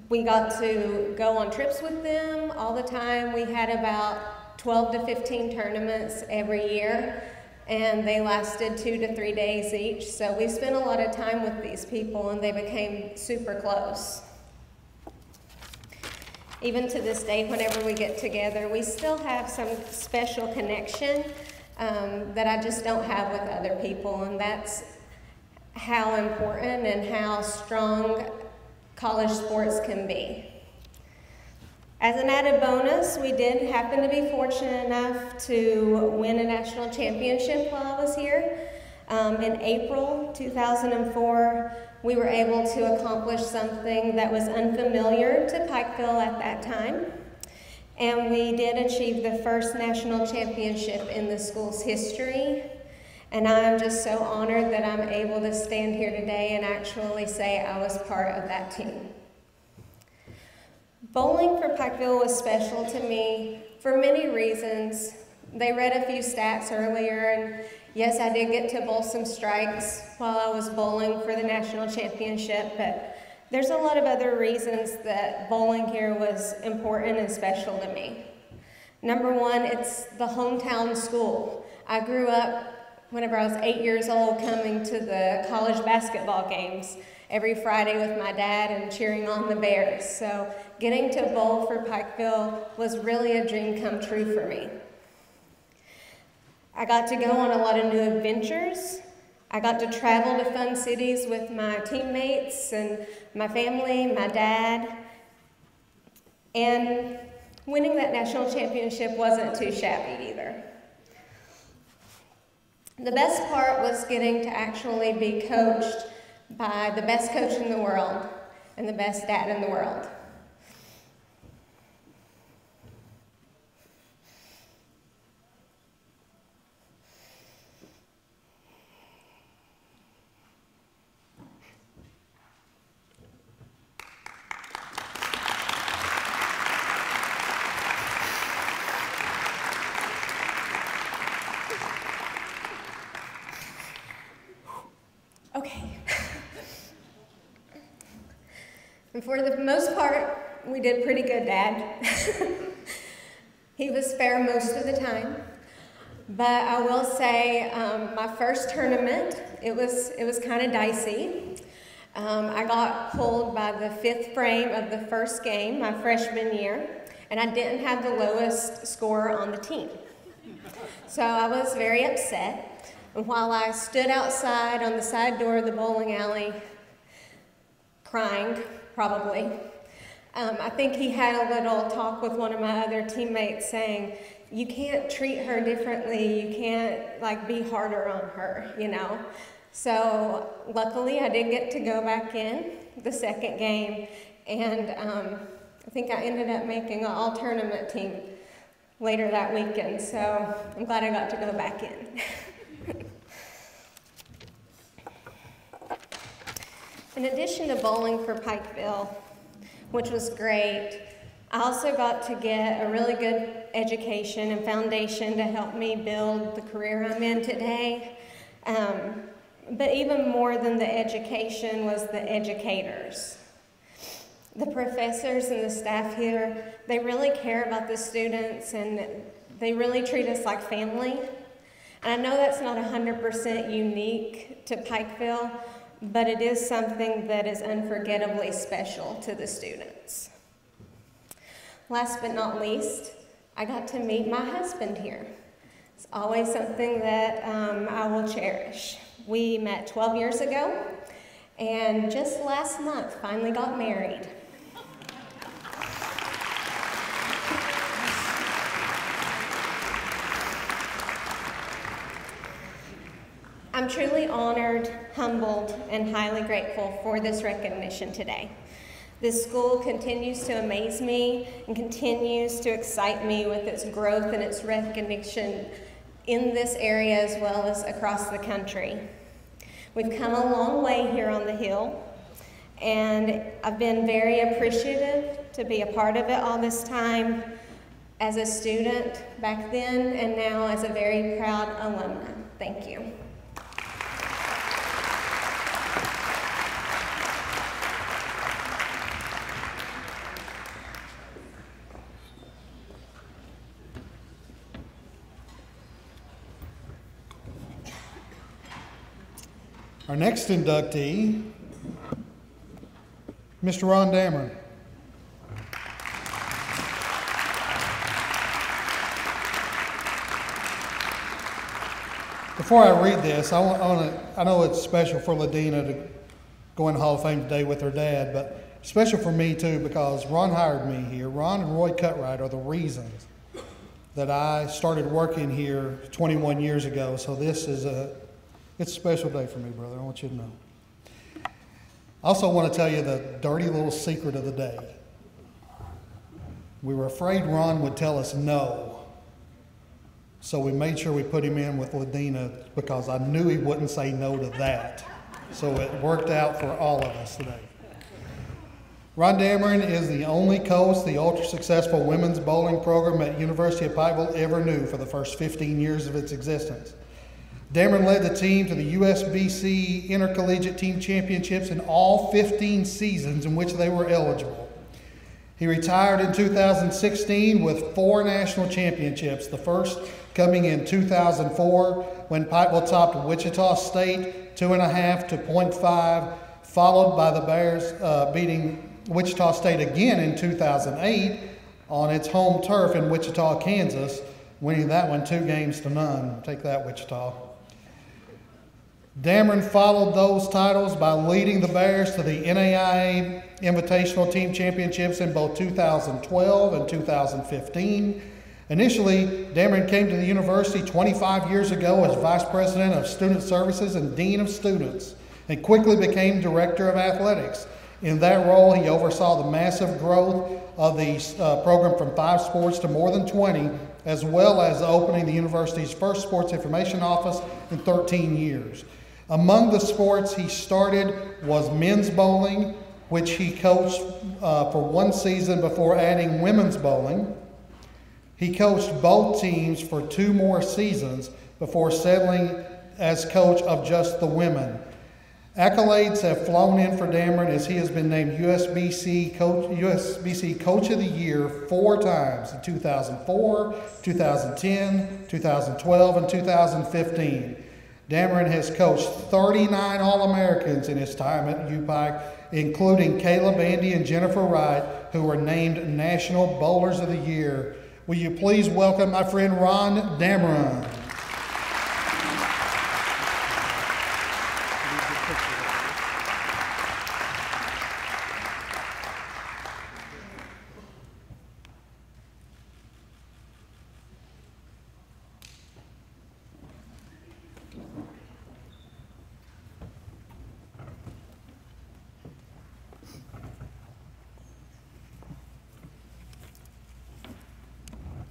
We got to go on trips with them all the time. We had about 12 to 15 tournaments every year, and they lasted 2 to 3 days each. So we spent a lot of time with these people, and they became super close. Even to this day, whenever we get together, we still have some special connection that I just don't have with other people, and that's how important and how strong college sports can be. As an added bonus, we did happen to be fortunate enough to win a national championship while I was here. In April 2004, we were able to accomplish something that was unfamiliar to Pikeville at that time, and we did achieve the first national championship in the school's history, And I'm just so honored that I'm able to stand here today and actually say I was part of that team. Bowling for Pikeville was special to me for many reasons. They read a few stats earlier, and yes, I did get to bowl some strikes while I was bowling for the national championship, but there's a lot of other reasons that bowling here was important and special to me. Number one, it's the hometown school. I grew up whenever I was 8 years old coming to the college basketball games every Friday with my dad and cheering on the Bears. So getting to bowl for Pikeville was really a dream come true for me. I got to go on a lot of new adventures. I got to travel to fun cities with my teammates and my family, my dad. And winning that national championship wasn't too shabby either. The best part was getting to actually be coached by the best coach in the world and the best dad in the world. Okay. And for the most part, we did pretty good, Dad. He was fair most of the time. But I will say, my first tournament, it was kind of dicey. I got pulled by the 5th frame of the first game, my freshman year, and I didn't have the lowest score on the team. So I was very upset. And while I stood outside on the side door of the bowling alley, crying, probably, I think he had a little talk with one of my other teammates saying, you can't treat her differently, you can't be harder on her, you know. So luckily I did get to go back in the second game, and I think I ended up making an all-tournament team later that weekend, so I'm glad I got to go back in. In addition to bowling for Pikeville, which was great, I also got to get a really good education and foundation to help me build the career I'm in today. But even more than the education was the educators. The professors and the staff here, they really care about the students, and they really treat us like family. And I know that's not 100% unique to Pikeville, but it is something that is unforgettably special to the students. Last but not least, I got to meet my husband here. It's always something that I will cherish. We met 12 years ago, and just last month finally got married. I'm truly honored, humbled, and highly grateful for this recognition today. This school continues to amaze me and continues to excite me with its growth and its recognition in this area as well as across the country. We've come a long way here on the Hill, and I've been very appreciative to be a part of it all this time as a student back then and now as a very proud alumna. Thank you. Our next inductee, Mr. Ron Dameron. Before I read this, I know it's special for Ladina to go in the Hall of Fame today with her dad, but special for me too because Ron hired me here. Ron and Roy Cutright are the reasons that I started working here 21 years ago, so this is it's a special day for me, brother. I want you to know. I also want to tell you the dirty little secret of the day. We were afraid Ron would tell us no. So we made sure we put him in with Ladina because I knew he wouldn't say no to that. So it worked out for all of us today. Ron Dameron is the only coach the ultra-successful women's bowling program at University of Pikeville ever knew for the first 15 years of its existence. Dameron led the team to the USBC Intercollegiate Team Championships in all 15 seasons in which they were eligible. He retired in 2016 with 4 national championships, the first coming in 2004 when Pikeville topped Wichita State 2.5 to 0.5, followed by the Bears beating Wichita State again in 2008 on its home turf in Wichita, Kansas, winning that one 2-0. Take that, Wichita. Dameron followed those titles by leading the Bears to the NAIA Invitational Team Championships in both 2012 and 2015. Initially, Dameron came to the university 25 years ago as Vice President of Student Services and Dean of Students, and quickly became Director of Athletics. In that role, he oversaw the massive growth of the program from 5 sports to more than 20, as well as opening the university's first sports information office in 13 years. Among the sports he started was men's bowling, which he coached for 1 season before adding women's bowling. He coached both teams for 2 more seasons before settling as coach of just the women. Accolades have flown in for Dameron as he has been named USBC Coach of the Year 4 times in 2004, 2010, 2012, and 2015. Dameron has coached 39 All-Americans in his time at UPIKE, including Kayla Bandy and Jennifer Wright, who were named National Bowlers of the Year. Will you please welcome my friend Ron Dameron.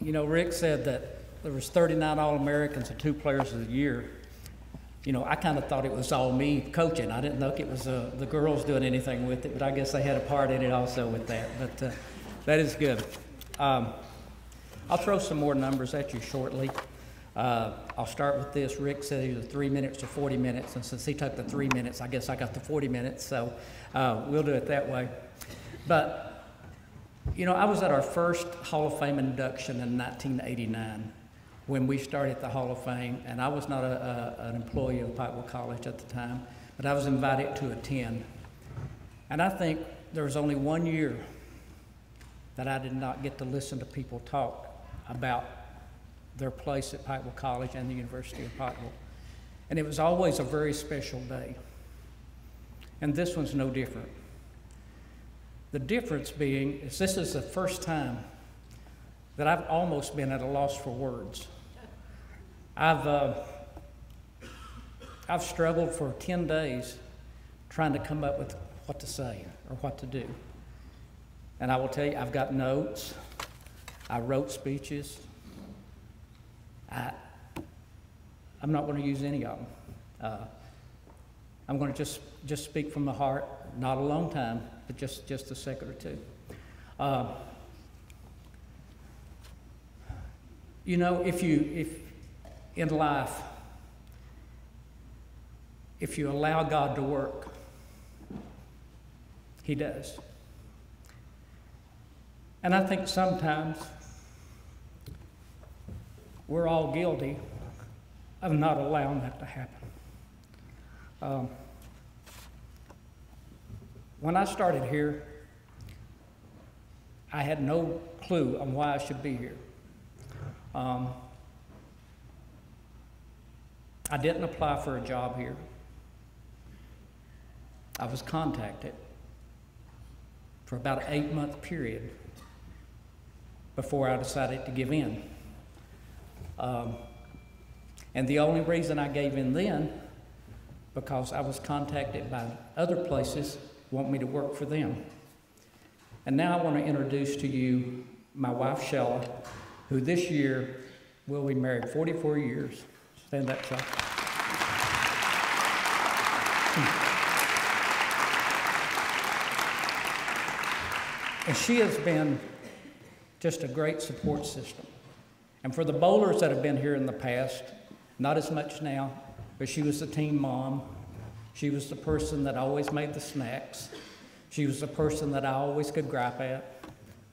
You know, Rick said that there was 39 All-Americans and 2 Players of the Year. You know, I kind of thought it was all me coaching. I didn't know it was the girls doing anything with it, but I guess they had a part in it also with that. But that is good. I'll throw some more numbers at you shortly. I'll start with this. Rick said either 3 minutes or 40 minutes, and since he took the 3 minutes, I guess I got the 40 minutes, so we'll do it that way. But you know, I was at our first Hall of Fame induction in 1989 when we started the Hall of Fame, and I was not an employee of Pikeville College at the time, but I was invited to attend. And I think there was only 1 year that I did not get to listen to people talk about their place at Pikeville College and the University of Pikeville. And it was always a very special day. And this one's no different. The difference being is this is the first time that I've almost been at a loss for words. I've struggled for 10 days trying to come up with what to say or what to do. And I will tell you, I've got notes. I wrote speeches. I'm not going to use any of them. I'm going to just speak from the heart, not a long time, but just a second or two. You know, if in life, if you allow God to work, He does. And I think sometimes we're all guilty of not allowing that to happen. When I started here, I had no clue on why I should be here. I didn't apply for a job here. I was contacted for about an 8-month period before I decided to give in. And the only reason I gave in then, because I was contacted by other places want me to work for them. And now I want to introduce to you my wife, Shella, who this year We'll be married 44 years. Stand up, Chuck. And she has been just a great support system. And for the bowlers that have been here in the past, not as much now, but she was the team mom. She was the person that always made the snacks. She was the person that I always could gripe at.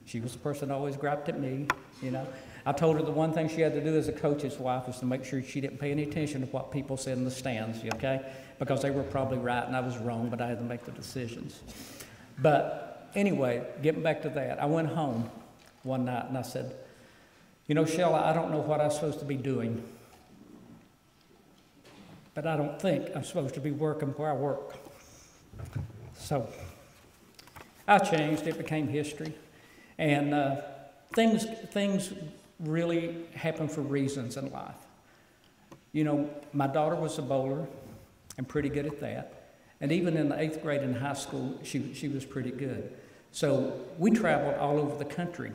She was the person that always griped at me, you know. I told her the one thing she had to do as a coach's wife was to make sure she didn't pay any attention to what people said in the stands, okay? Because they were probably right and I was wrong, but I had to make the decisions. But anyway, getting back to that, I went home one night and I said, you know, Shella, I don't know what I'm supposed to be doing, but I don't think I'm supposed to be working where I work. So I changed, it became history. And things really happen for reasons in life. You know, my daughter was a bowler and pretty good at that. And even in the 8th grade in high school, she was pretty good. So we traveled all over the country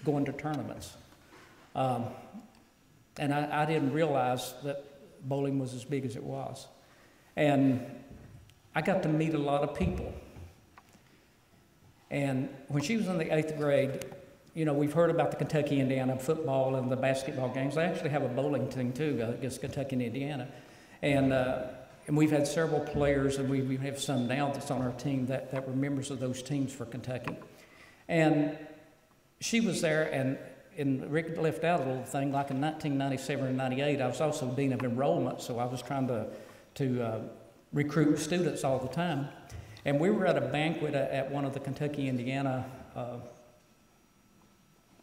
going to tournaments. And I didn't realize that bowling was as big as it was. And I got to meet a lot of people. And when she was in the 8th grade, you know, we've heard about the Kentucky-Indiana football and the basketball games. They actually have a bowling team, too, against Kentucky and Indiana. And we've had several players, and we have some now that's on our team that were members of those teams for Kentucky. And she was there, and Rick left out a little thing, like in 1997 and 98, I was also dean of enrollment, so I was trying to recruit students all the time. And we were at a banquet at one of the Kentucky-Indiana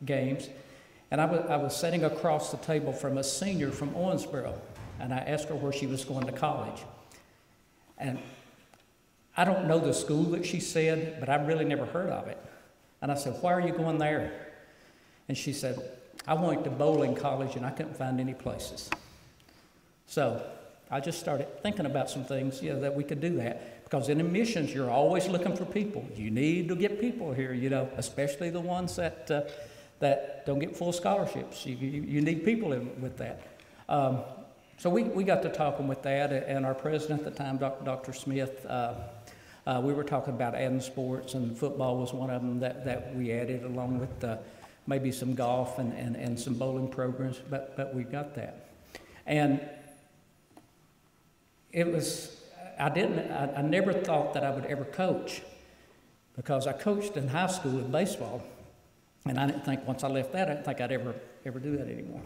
games, and I was sitting across the table from a senior from Owensboro, and I asked her where she was going to college. And I don't know the school that she said, but I really never heard of it. And I said, why are you going there? And she said, I went to bowling college and I couldn't find any places. So I just started thinking about some things, you know, that we could do that. Because in admissions, you're always looking for people. You need to get people here, you know, especially the ones that don't get full scholarships. You need people with that. So we got to talking with that, and our president at the time, Dr. Smith, we were talking about adding sports, and football was one of them that we added, along with maybe some golf and some bowling programs, but we got that. And it was, I never thought that I would ever coach, because I coached in high school in baseball, and I didn't think once I left that, I didn't think I'd ever do that anymore.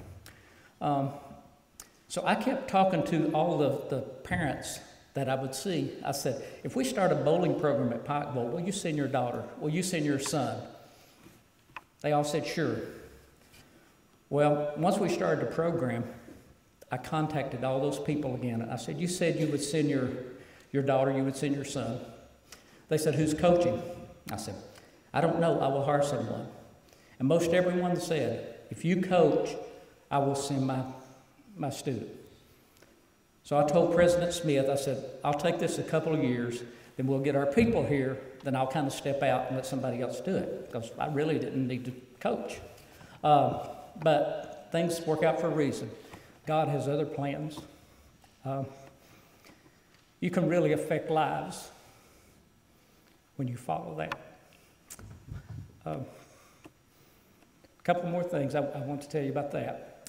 So I kept talking to all the parents that I would see. I said, if we start a bowling program at Pike Bowl, will you send your daughter? Will you send your son? They all said, sure. Well, once we started the program, I contacted all those people again. I said, you said you would send your daughter, you would send your son. They said, who's coaching? I said, I don't know, I will hire someone. And most everyone said, if you coach, I will send my student. So I told President Smith, I said, I'll take this a couple of years, then we'll get our people here, then I'll kind of step out and let somebody else do it, because I really didn't need to coach. But things work out for a reason. God has other plans. You can really affect lives when you follow that. A couple more things I want to tell you about that.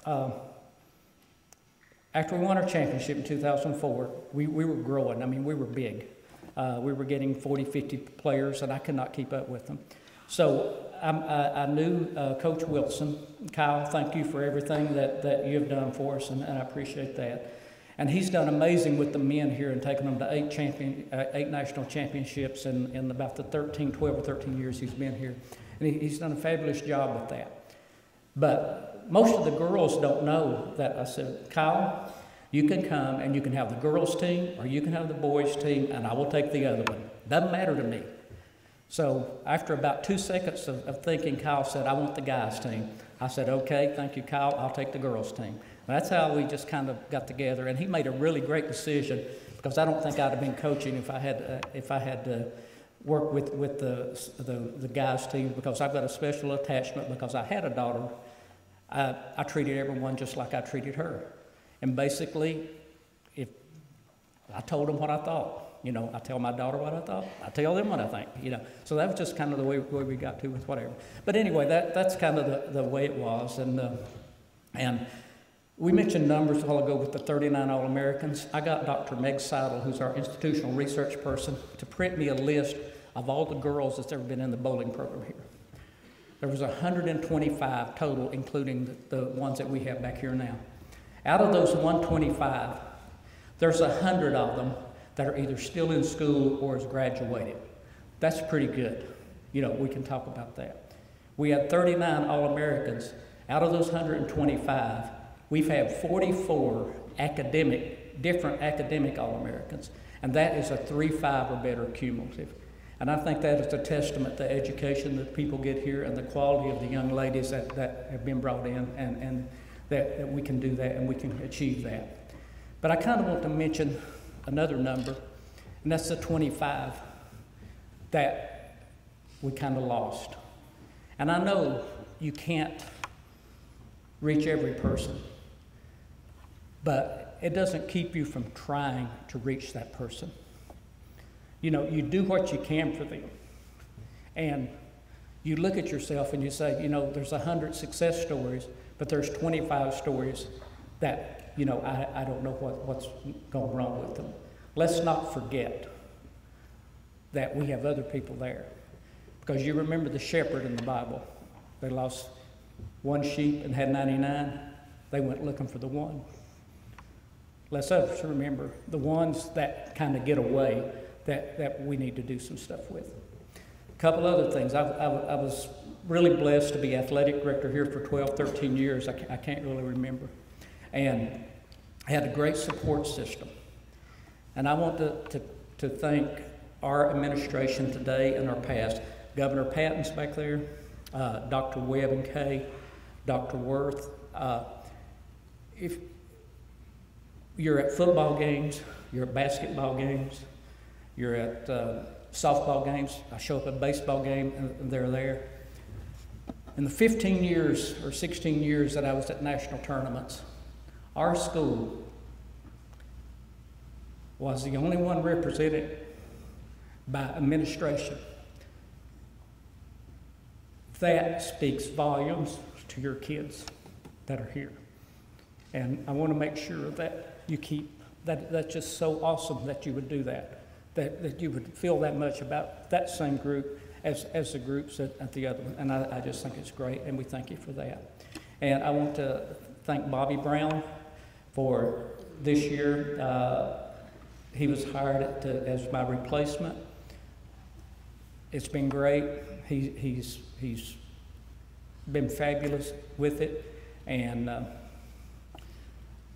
After we won our championship in 2004, we were growing. I mean, we were big. We were getting 40, 50 players, and I could not keep up with them. So I knew Coach Wilson. Kyle, thank you for everything that you have done for us, and I appreciate that. And he's done amazing with the men here and taken them to 8 national championships in about the 12 or 13 years he's been here. And he's done a fabulous job with that. But most of the girls don't know that. I said, Kyle, you can come and you can have the girls' team or you can have the boys' team, and I will take the other one. Doesn't matter to me. So after about 2 seconds of thinking, Kyle said, I want the guys' team. I said, okay, thank you, Kyle. I'll take the girls' team. That's how we just kind of got together. And he made a really great decision, because I don't think I'd have been coaching if I had to work with the guys' team, because I've got a special attachment, because I had a daughter. I treated everyone just like I treated her. And basically, if I told them what I thought, you know, I tell my daughter what I thought, I tell them what I think, you know. So that was just kind of the way we got to with whatever. But anyway, that's kind of the way it was. And we mentioned numbers a while ago with the 39 All-Americans. I got Dr. Meg Seidel, who's our institutional research person, to print me a list of all the girls that's ever been in the bowling program here. There was 125 total, including the ones that we have back here now. Out of those 125, there's 100 of them that are either still in school or has graduated. That's pretty good. You know, we can talk about that. We had 39 All-Americans. Out of those 125, we've had 44 different academic All-Americans, and that is a 3.5 or better cumulative. And I think that is a testament to education that people get here and the quality of the young ladies that have been brought in, and that we can do that and we can achieve that. But I kind of want to mention another number, and that's the 25 that we kind of lost. And I know you can't reach every person, but it doesn't keep you from trying to reach that person. You know, you do what you can for them. And you look at yourself and you say, you know, there's 100 success stories, but there's 25 stories that, you know, I don't know what's gone wrong with them. Let's not forget that we have other people there. Because you remember the shepherd in the Bible. They lost one sheep and had 99. They went looking for the one. Let's us remember the ones that kind of get away that we need to do some stuff with. A couple other things. I was really blessed to be athletic director here for 12, 13 years. I can't really remember. And I had a great support system. And I want to thank our administration today and our past. Governor Patton's back there, Dr. Webb and Kay, Dr. Worth. If you're at football games, you're at basketball games, you're at softball games, I show up at a baseball game and they're there. In the 15 years or 16 years that I was at national tournaments, our school was the only one represented by administration. That speaks volumes to your kids that are here. And I want to make sure that you keep, that's just so awesome that you would do that, that you would feel that much about that same group as the groups at the other one. And I just think it's great, and we thank you for that. And I want to thank Bobby Brown for this year. He was hired as my replacement. It's been great. He's been fabulous with it, and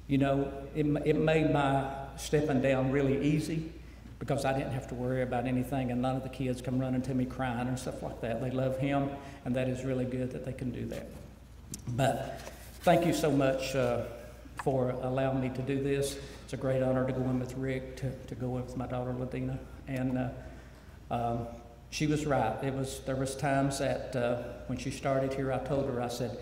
you know, it made my stepping down really easy because I didn't have to worry about anything, and none of the kids come running to me crying and stuff like that. They love him, and that is really good that they can do that. But thank you so much for allowing me to do this. It's a great honor to go in with Rick, to go in with my daughter Ladina, and she was right. There was times that when she started here, I told her, I said,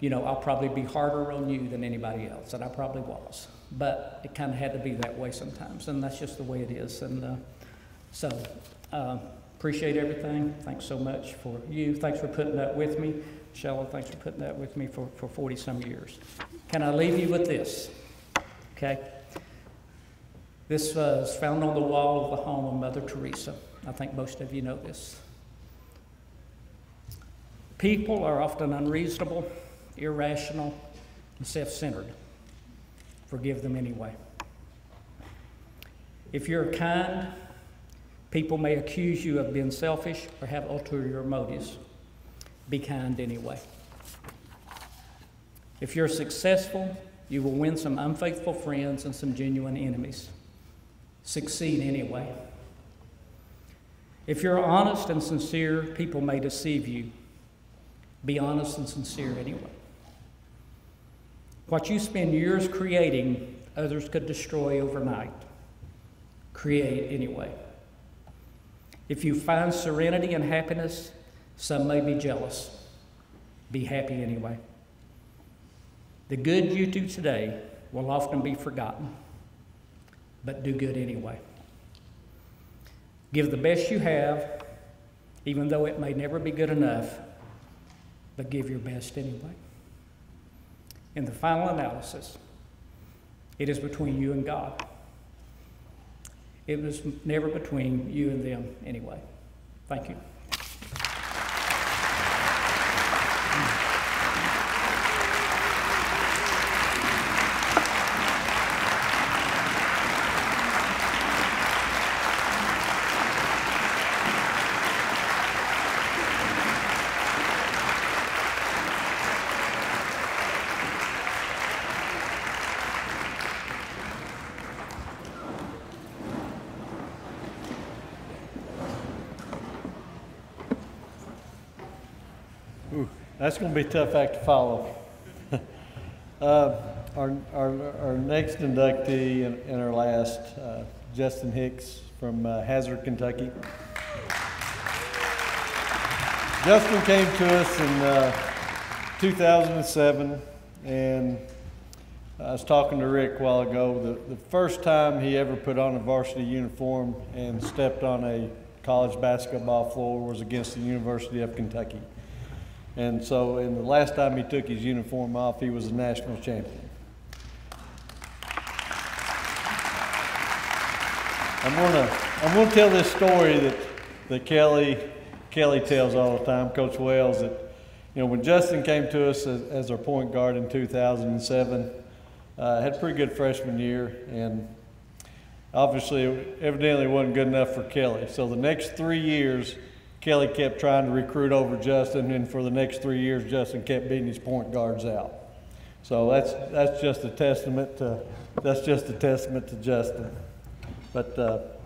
you know, I'll probably be harder on you than anybody else, and I probably was. But it kind of had to be that way sometimes, and that's just the way it is. And so appreciate everything. Thanks so much for you. Thanks for putting that with me. Shella, thanks for putting that with me for 40-some years. Can I leave you with this? Okay. This was found on the wall of the home of Mother Teresa. I think most of you know this. People are often unreasonable, irrational, and self-centered. Forgive them anyway. If you're kind, people may accuse you of being selfish or have ulterior motives. Be kind anyway. If you're successful, you will win some unfaithful friends and some genuine enemies. Succeed anyway. If you're honest and sincere, people may deceive you. Be honest and sincere anyway. What you spend years creating, others could destroy overnight. Create anyway. If you find serenity and happiness, some may be jealous. Be happy anyway. The good you do today will often be forgotten, but do good anyway. Give the best you have, even though it may never be good enough, but give your best anyway. In the final analysis, it is between you and God. It was never between you and them anyway. Thank you. That's going to be a tough act to follow. Our next inductee and our last, Justin Hicks from Hazard, Kentucky. Justin came to us in 2007, and I was talking to Rick a while ago. The first time he ever put on a varsity uniform and stepped on a college basketball floor was against the University of Kentucky. And so, in the last time he took his uniform off, he was a national champion. I'm gonna tell this story that Kelly tells all the time, Coach Wells, that when Justin came to us as our point guard in 2007, had a pretty good freshman year, and obviously, evidently wasn't good enough for Kelly. So the next 3 years, Kelly kept trying to recruit over Justin, and for the next 3 years, Justin kept beating his point guards out. So that's just a testament to Justin. But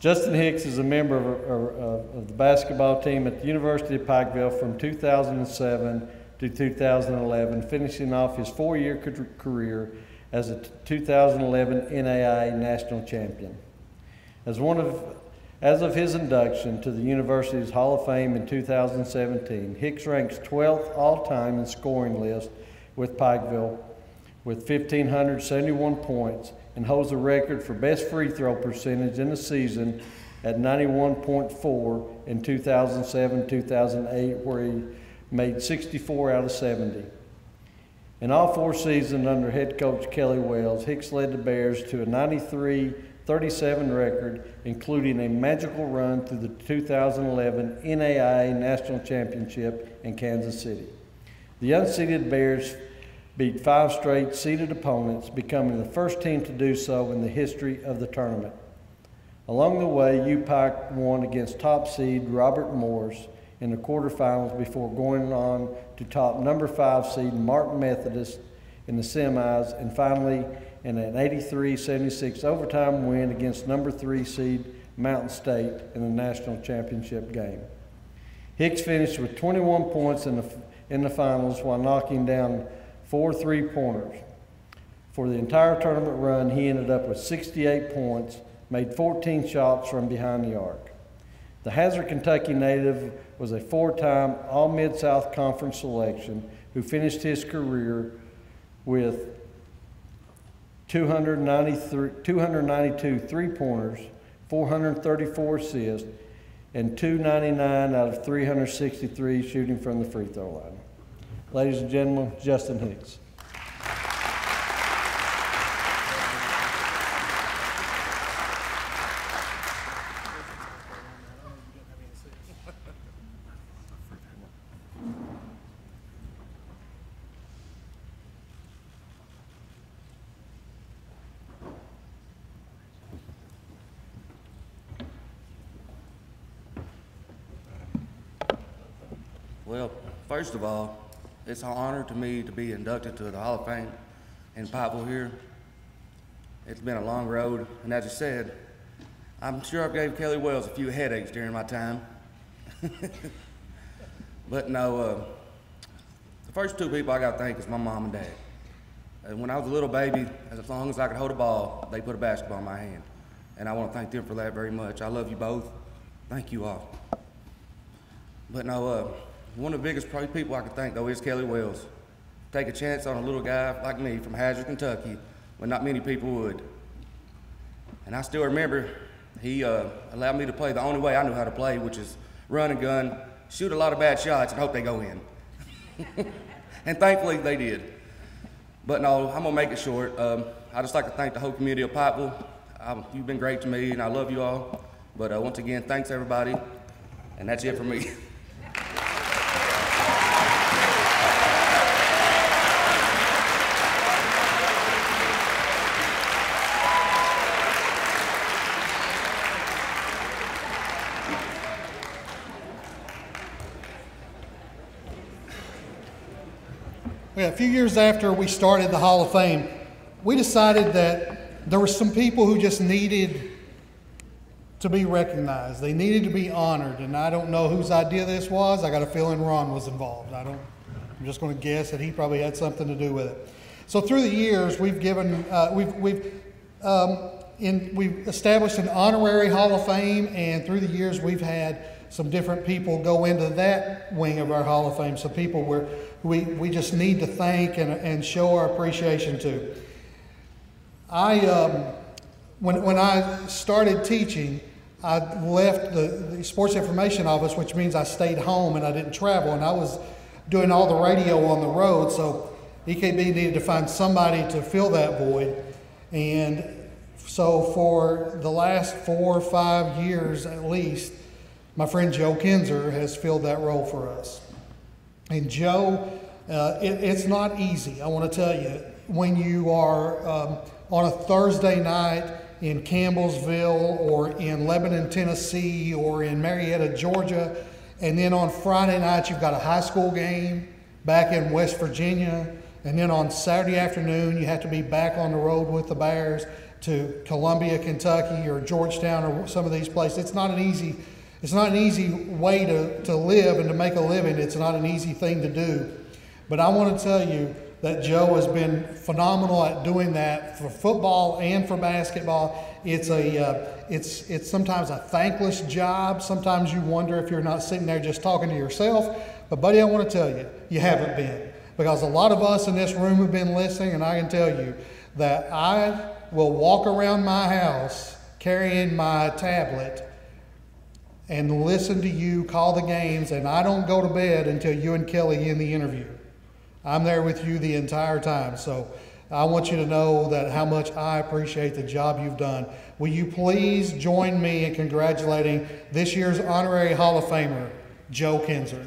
Justin Hicks is a member of the basketball team at the University of Pikeville from 2007 to 2011, finishing off his 4-year career as a 2011 NAIA national champion. As of his induction to the university's Hall of Fame in 2017, Hicks ranks 12th all-time in scoring list with Pikeville with 1,571 points and holds the record for best free throw percentage in the season at 91.4 in 2007-2008, where he made 64 out of 70. In all 4 seasons under head coach Kelly Wells, Hicks led the Bears to a 93-37 record, including a magical run through the 2011 NAIA National Championship in Kansas City. The unseeded Bears beat 5 straight seeded opponents, becoming the first team to do so in the history of the tournament. Along the way, UPIKE won against top seed Robert Morris in the quarterfinals before going on to top number 5 seed Martin Methodist in the semis, and finally in an 83-76 overtime win against number 3 seed Mountain State in the national championship game. Hicks finished with 21 points in the finals while knocking down 4 3-pointers. For the entire tournament run, he ended up with 68 points, made 14 shots from behind the arc. The Hazard, Kentucky native was a 4-time All-Mid-South Conference selection who finished his career with 292 three-pointers, 434 assists, and 299 out of 363 shooting from the free throw line. Ladies and gentlemen, Justin Hicks. Well, first of all, it's an honor to me to be inducted to the Hall of Fame in Pikeville here. It's been a long road, and as I said, I'm sure I've gave Kelly Wells a few headaches during my time. But no, the first 2 people I got to thank is my mom and dad. When I was a little baby, as long as I could hold a ball, they put a basketball in my hand. And I want to thank them for that very much. I love you both. Thank you all. But no, one of the biggest people I can thank, though, is Kelly Wells. take a chance on a little guy like me from Hazard, Kentucky, when not many people would. And I still remember he allowed me to play the only way I knew how to play, which is run and gun, shoot a lot of bad shots, and hope they go in. And thankfully, they did. But no, I'm gonna make it short. I'd just like to thank the whole community of Pikeville. You've been great to me, and I love you all. But once again, thanks everybody, and that's it for me. Yeah, a few years after we started the Hall of Fame, we decided that there were some people who just needed to be recognized. They needed to be honored, and I don't know whose idea this was. I got a feeling Ron was involved. I'm just going to guess that he probably had something to do with it. So through the years, we've established an honorary Hall of Fame, and through the years, we've had some different people go into that wing of our Hall of Fame. Some people we just need to thank and show our appreciation to. When I started teaching, I left the sports information office, which means I stayed home and I didn't travel, and I was doing all the radio on the road, so EKB needed to find somebody to fill that void. And so for the last 4 or 5 years at least, my friend Joe Kinzer has filled that role for us. And Joe, it's not easy, I want to tell you. When you are on a Thursday night in Campbellsville or in Lebanon, Tennessee, or in Marietta, Georgia, and then on Friday night you've got a high school game back in West Virginia, and then on Saturday afternoon you have to be back on the road with the Bears to Columbia, Kentucky, or Georgetown, or some of these places. It's not an easy way to live and to make a living. It's not an easy thing to do. But I want to tell you that Joe has been phenomenal at doing that for football and for basketball. It's sometimes a thankless job. Sometimes you wonder if you're not sitting there just talking to yourself. But buddy, I want to tell you, you haven't been. Because a lot of us in this room have been listening, and I can tell you that I will walk around my house carrying my tablet and listen to you call the games, and I don't go to bed until you and Kelly end the interview. I'm there with you the entire time. So I want you to know that how much I appreciate the job you've done. Will you please join me in congratulating this year's honorary Hall of Famer, Joe Kinzer.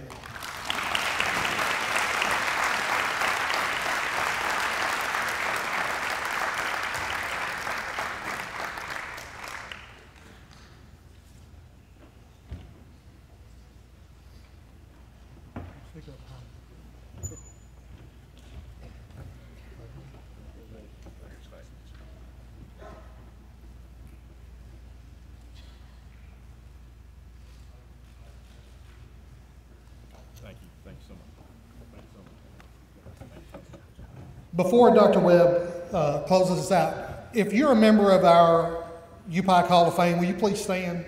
Before Dr. Webb closes us out, if you're a member of our UPIKE Hall of Fame, will you please stand?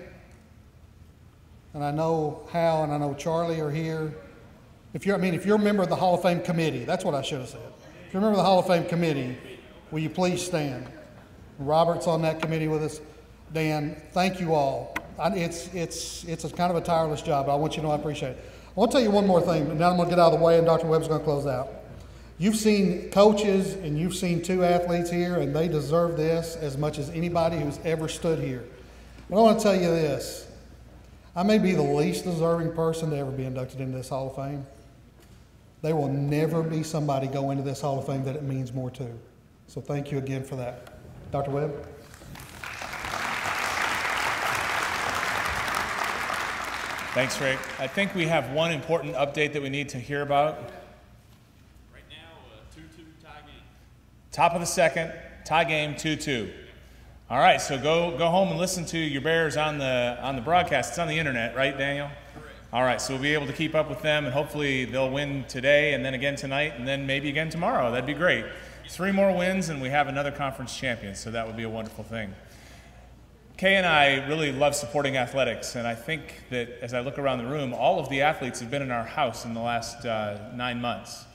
And I know Hal and I know Charlie are here. If you're a member of the Hall of Fame committee, that's what I should have said. If you're a member of the Hall of Fame committee, will you please stand? Robert's on that committee with us. Dan, thank you all. It's a kind of a tireless job, but I want you to know I appreciate it. I want to tell you one more thing, and now I'm going to get out of the way, and Dr. Webb's going to close out. You've seen coaches and you've seen 2 athletes here, and they deserve this as much as anybody who's ever stood here. But I want to tell you this. I may be the least deserving person to ever be inducted into this Hall of Fame. There will never be somebody go into this Hall of Fame that it means more to. So thank you again for that. Dr. Webb? Thanks, Rick. I think we have one important update that we need to hear about. Top of the second, tie game 2-2. All right, so go home and listen to your Bears on the broadcast. It's on the internet, right, Daniel? Correct. All right, so we'll be able to keep up with them, and hopefully they'll win today and then again tonight and then maybe again tomorrow. That'd be great. 3 more wins and we have another conference champion, so that would be a wonderful thing. Kay and I really love supporting athletics, and I think that as I look around the room, all of the athletes have been in our house in the last 9 months.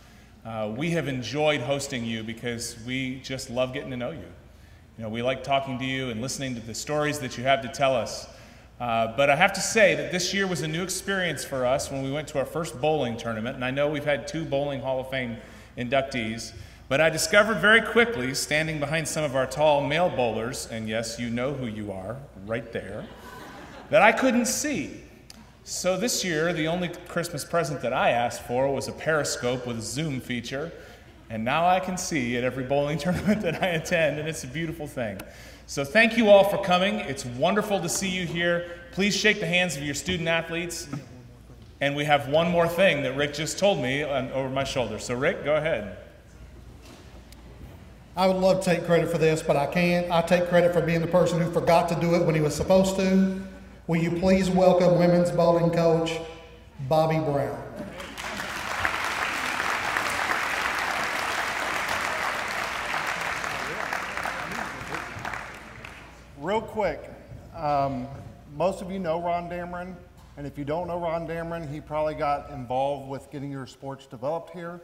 We have enjoyed hosting you because we just love getting to know you. You know, we like talking to you and listening to the stories that you have to tell us. But I have to say that this year was a new experience for us when we went to our first bowling tournament. And I know we've had 2 Bowling Hall of Fame inductees. But I discovered very quickly, standing behind some of our tall male bowlers, and yes, you know who you are, right there, that I couldn't see. So this year, the only Christmas present that I asked for was a periscope with a zoom feature, and now I can see at every bowling tournament that I attend, and it's a beautiful thing. So thank you all for coming. It's wonderful to see you here. Please shake the hands of your student athletes. And we have one more thing that Rick just told me over my shoulder. So Rick, go ahead. I would love to take credit for this, but I can't. I take credit for being the person who forgot to do it when he was supposed to. Will you please welcome women's bowling coach, Bobby Brown. Real quick, most of you know Ron Dameron, and if you don't know Ron Dameron, he probably got involved with getting your sports developed here.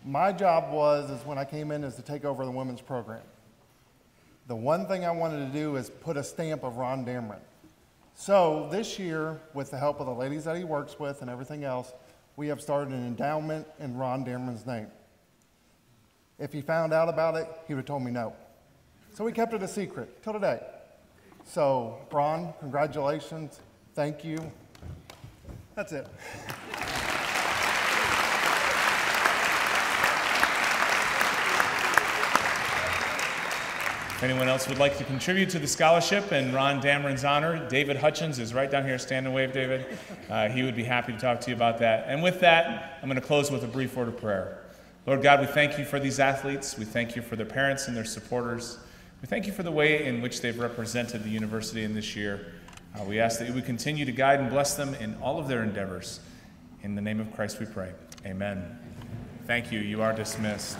My job is when I came in, is to take over the women's program. The one thing I wanted to do is put a stamp of Ron Dameron. So this year, with the help of the ladies that he works with and everything else, we have started an endowment in Ron Dameron's name. If he found out about it, he would have told me no. So we kept it a secret till today. So Ron, congratulations, thank you. That's it. If anyone else would like to contribute to the scholarship in Ron Dameron's honor, David Hutchins is right down here. Stand and wave, David. He would be happy to talk to you about that. And with that, I'm going to close with a brief word of prayer. Lord God, we thank you for these athletes. We thank you for their parents and their supporters. We thank you for the way in which they've represented the university in this year. We ask that you would continue to guide and bless them in all of their endeavors. In the name of Christ we pray. Amen. Thank you. You are dismissed.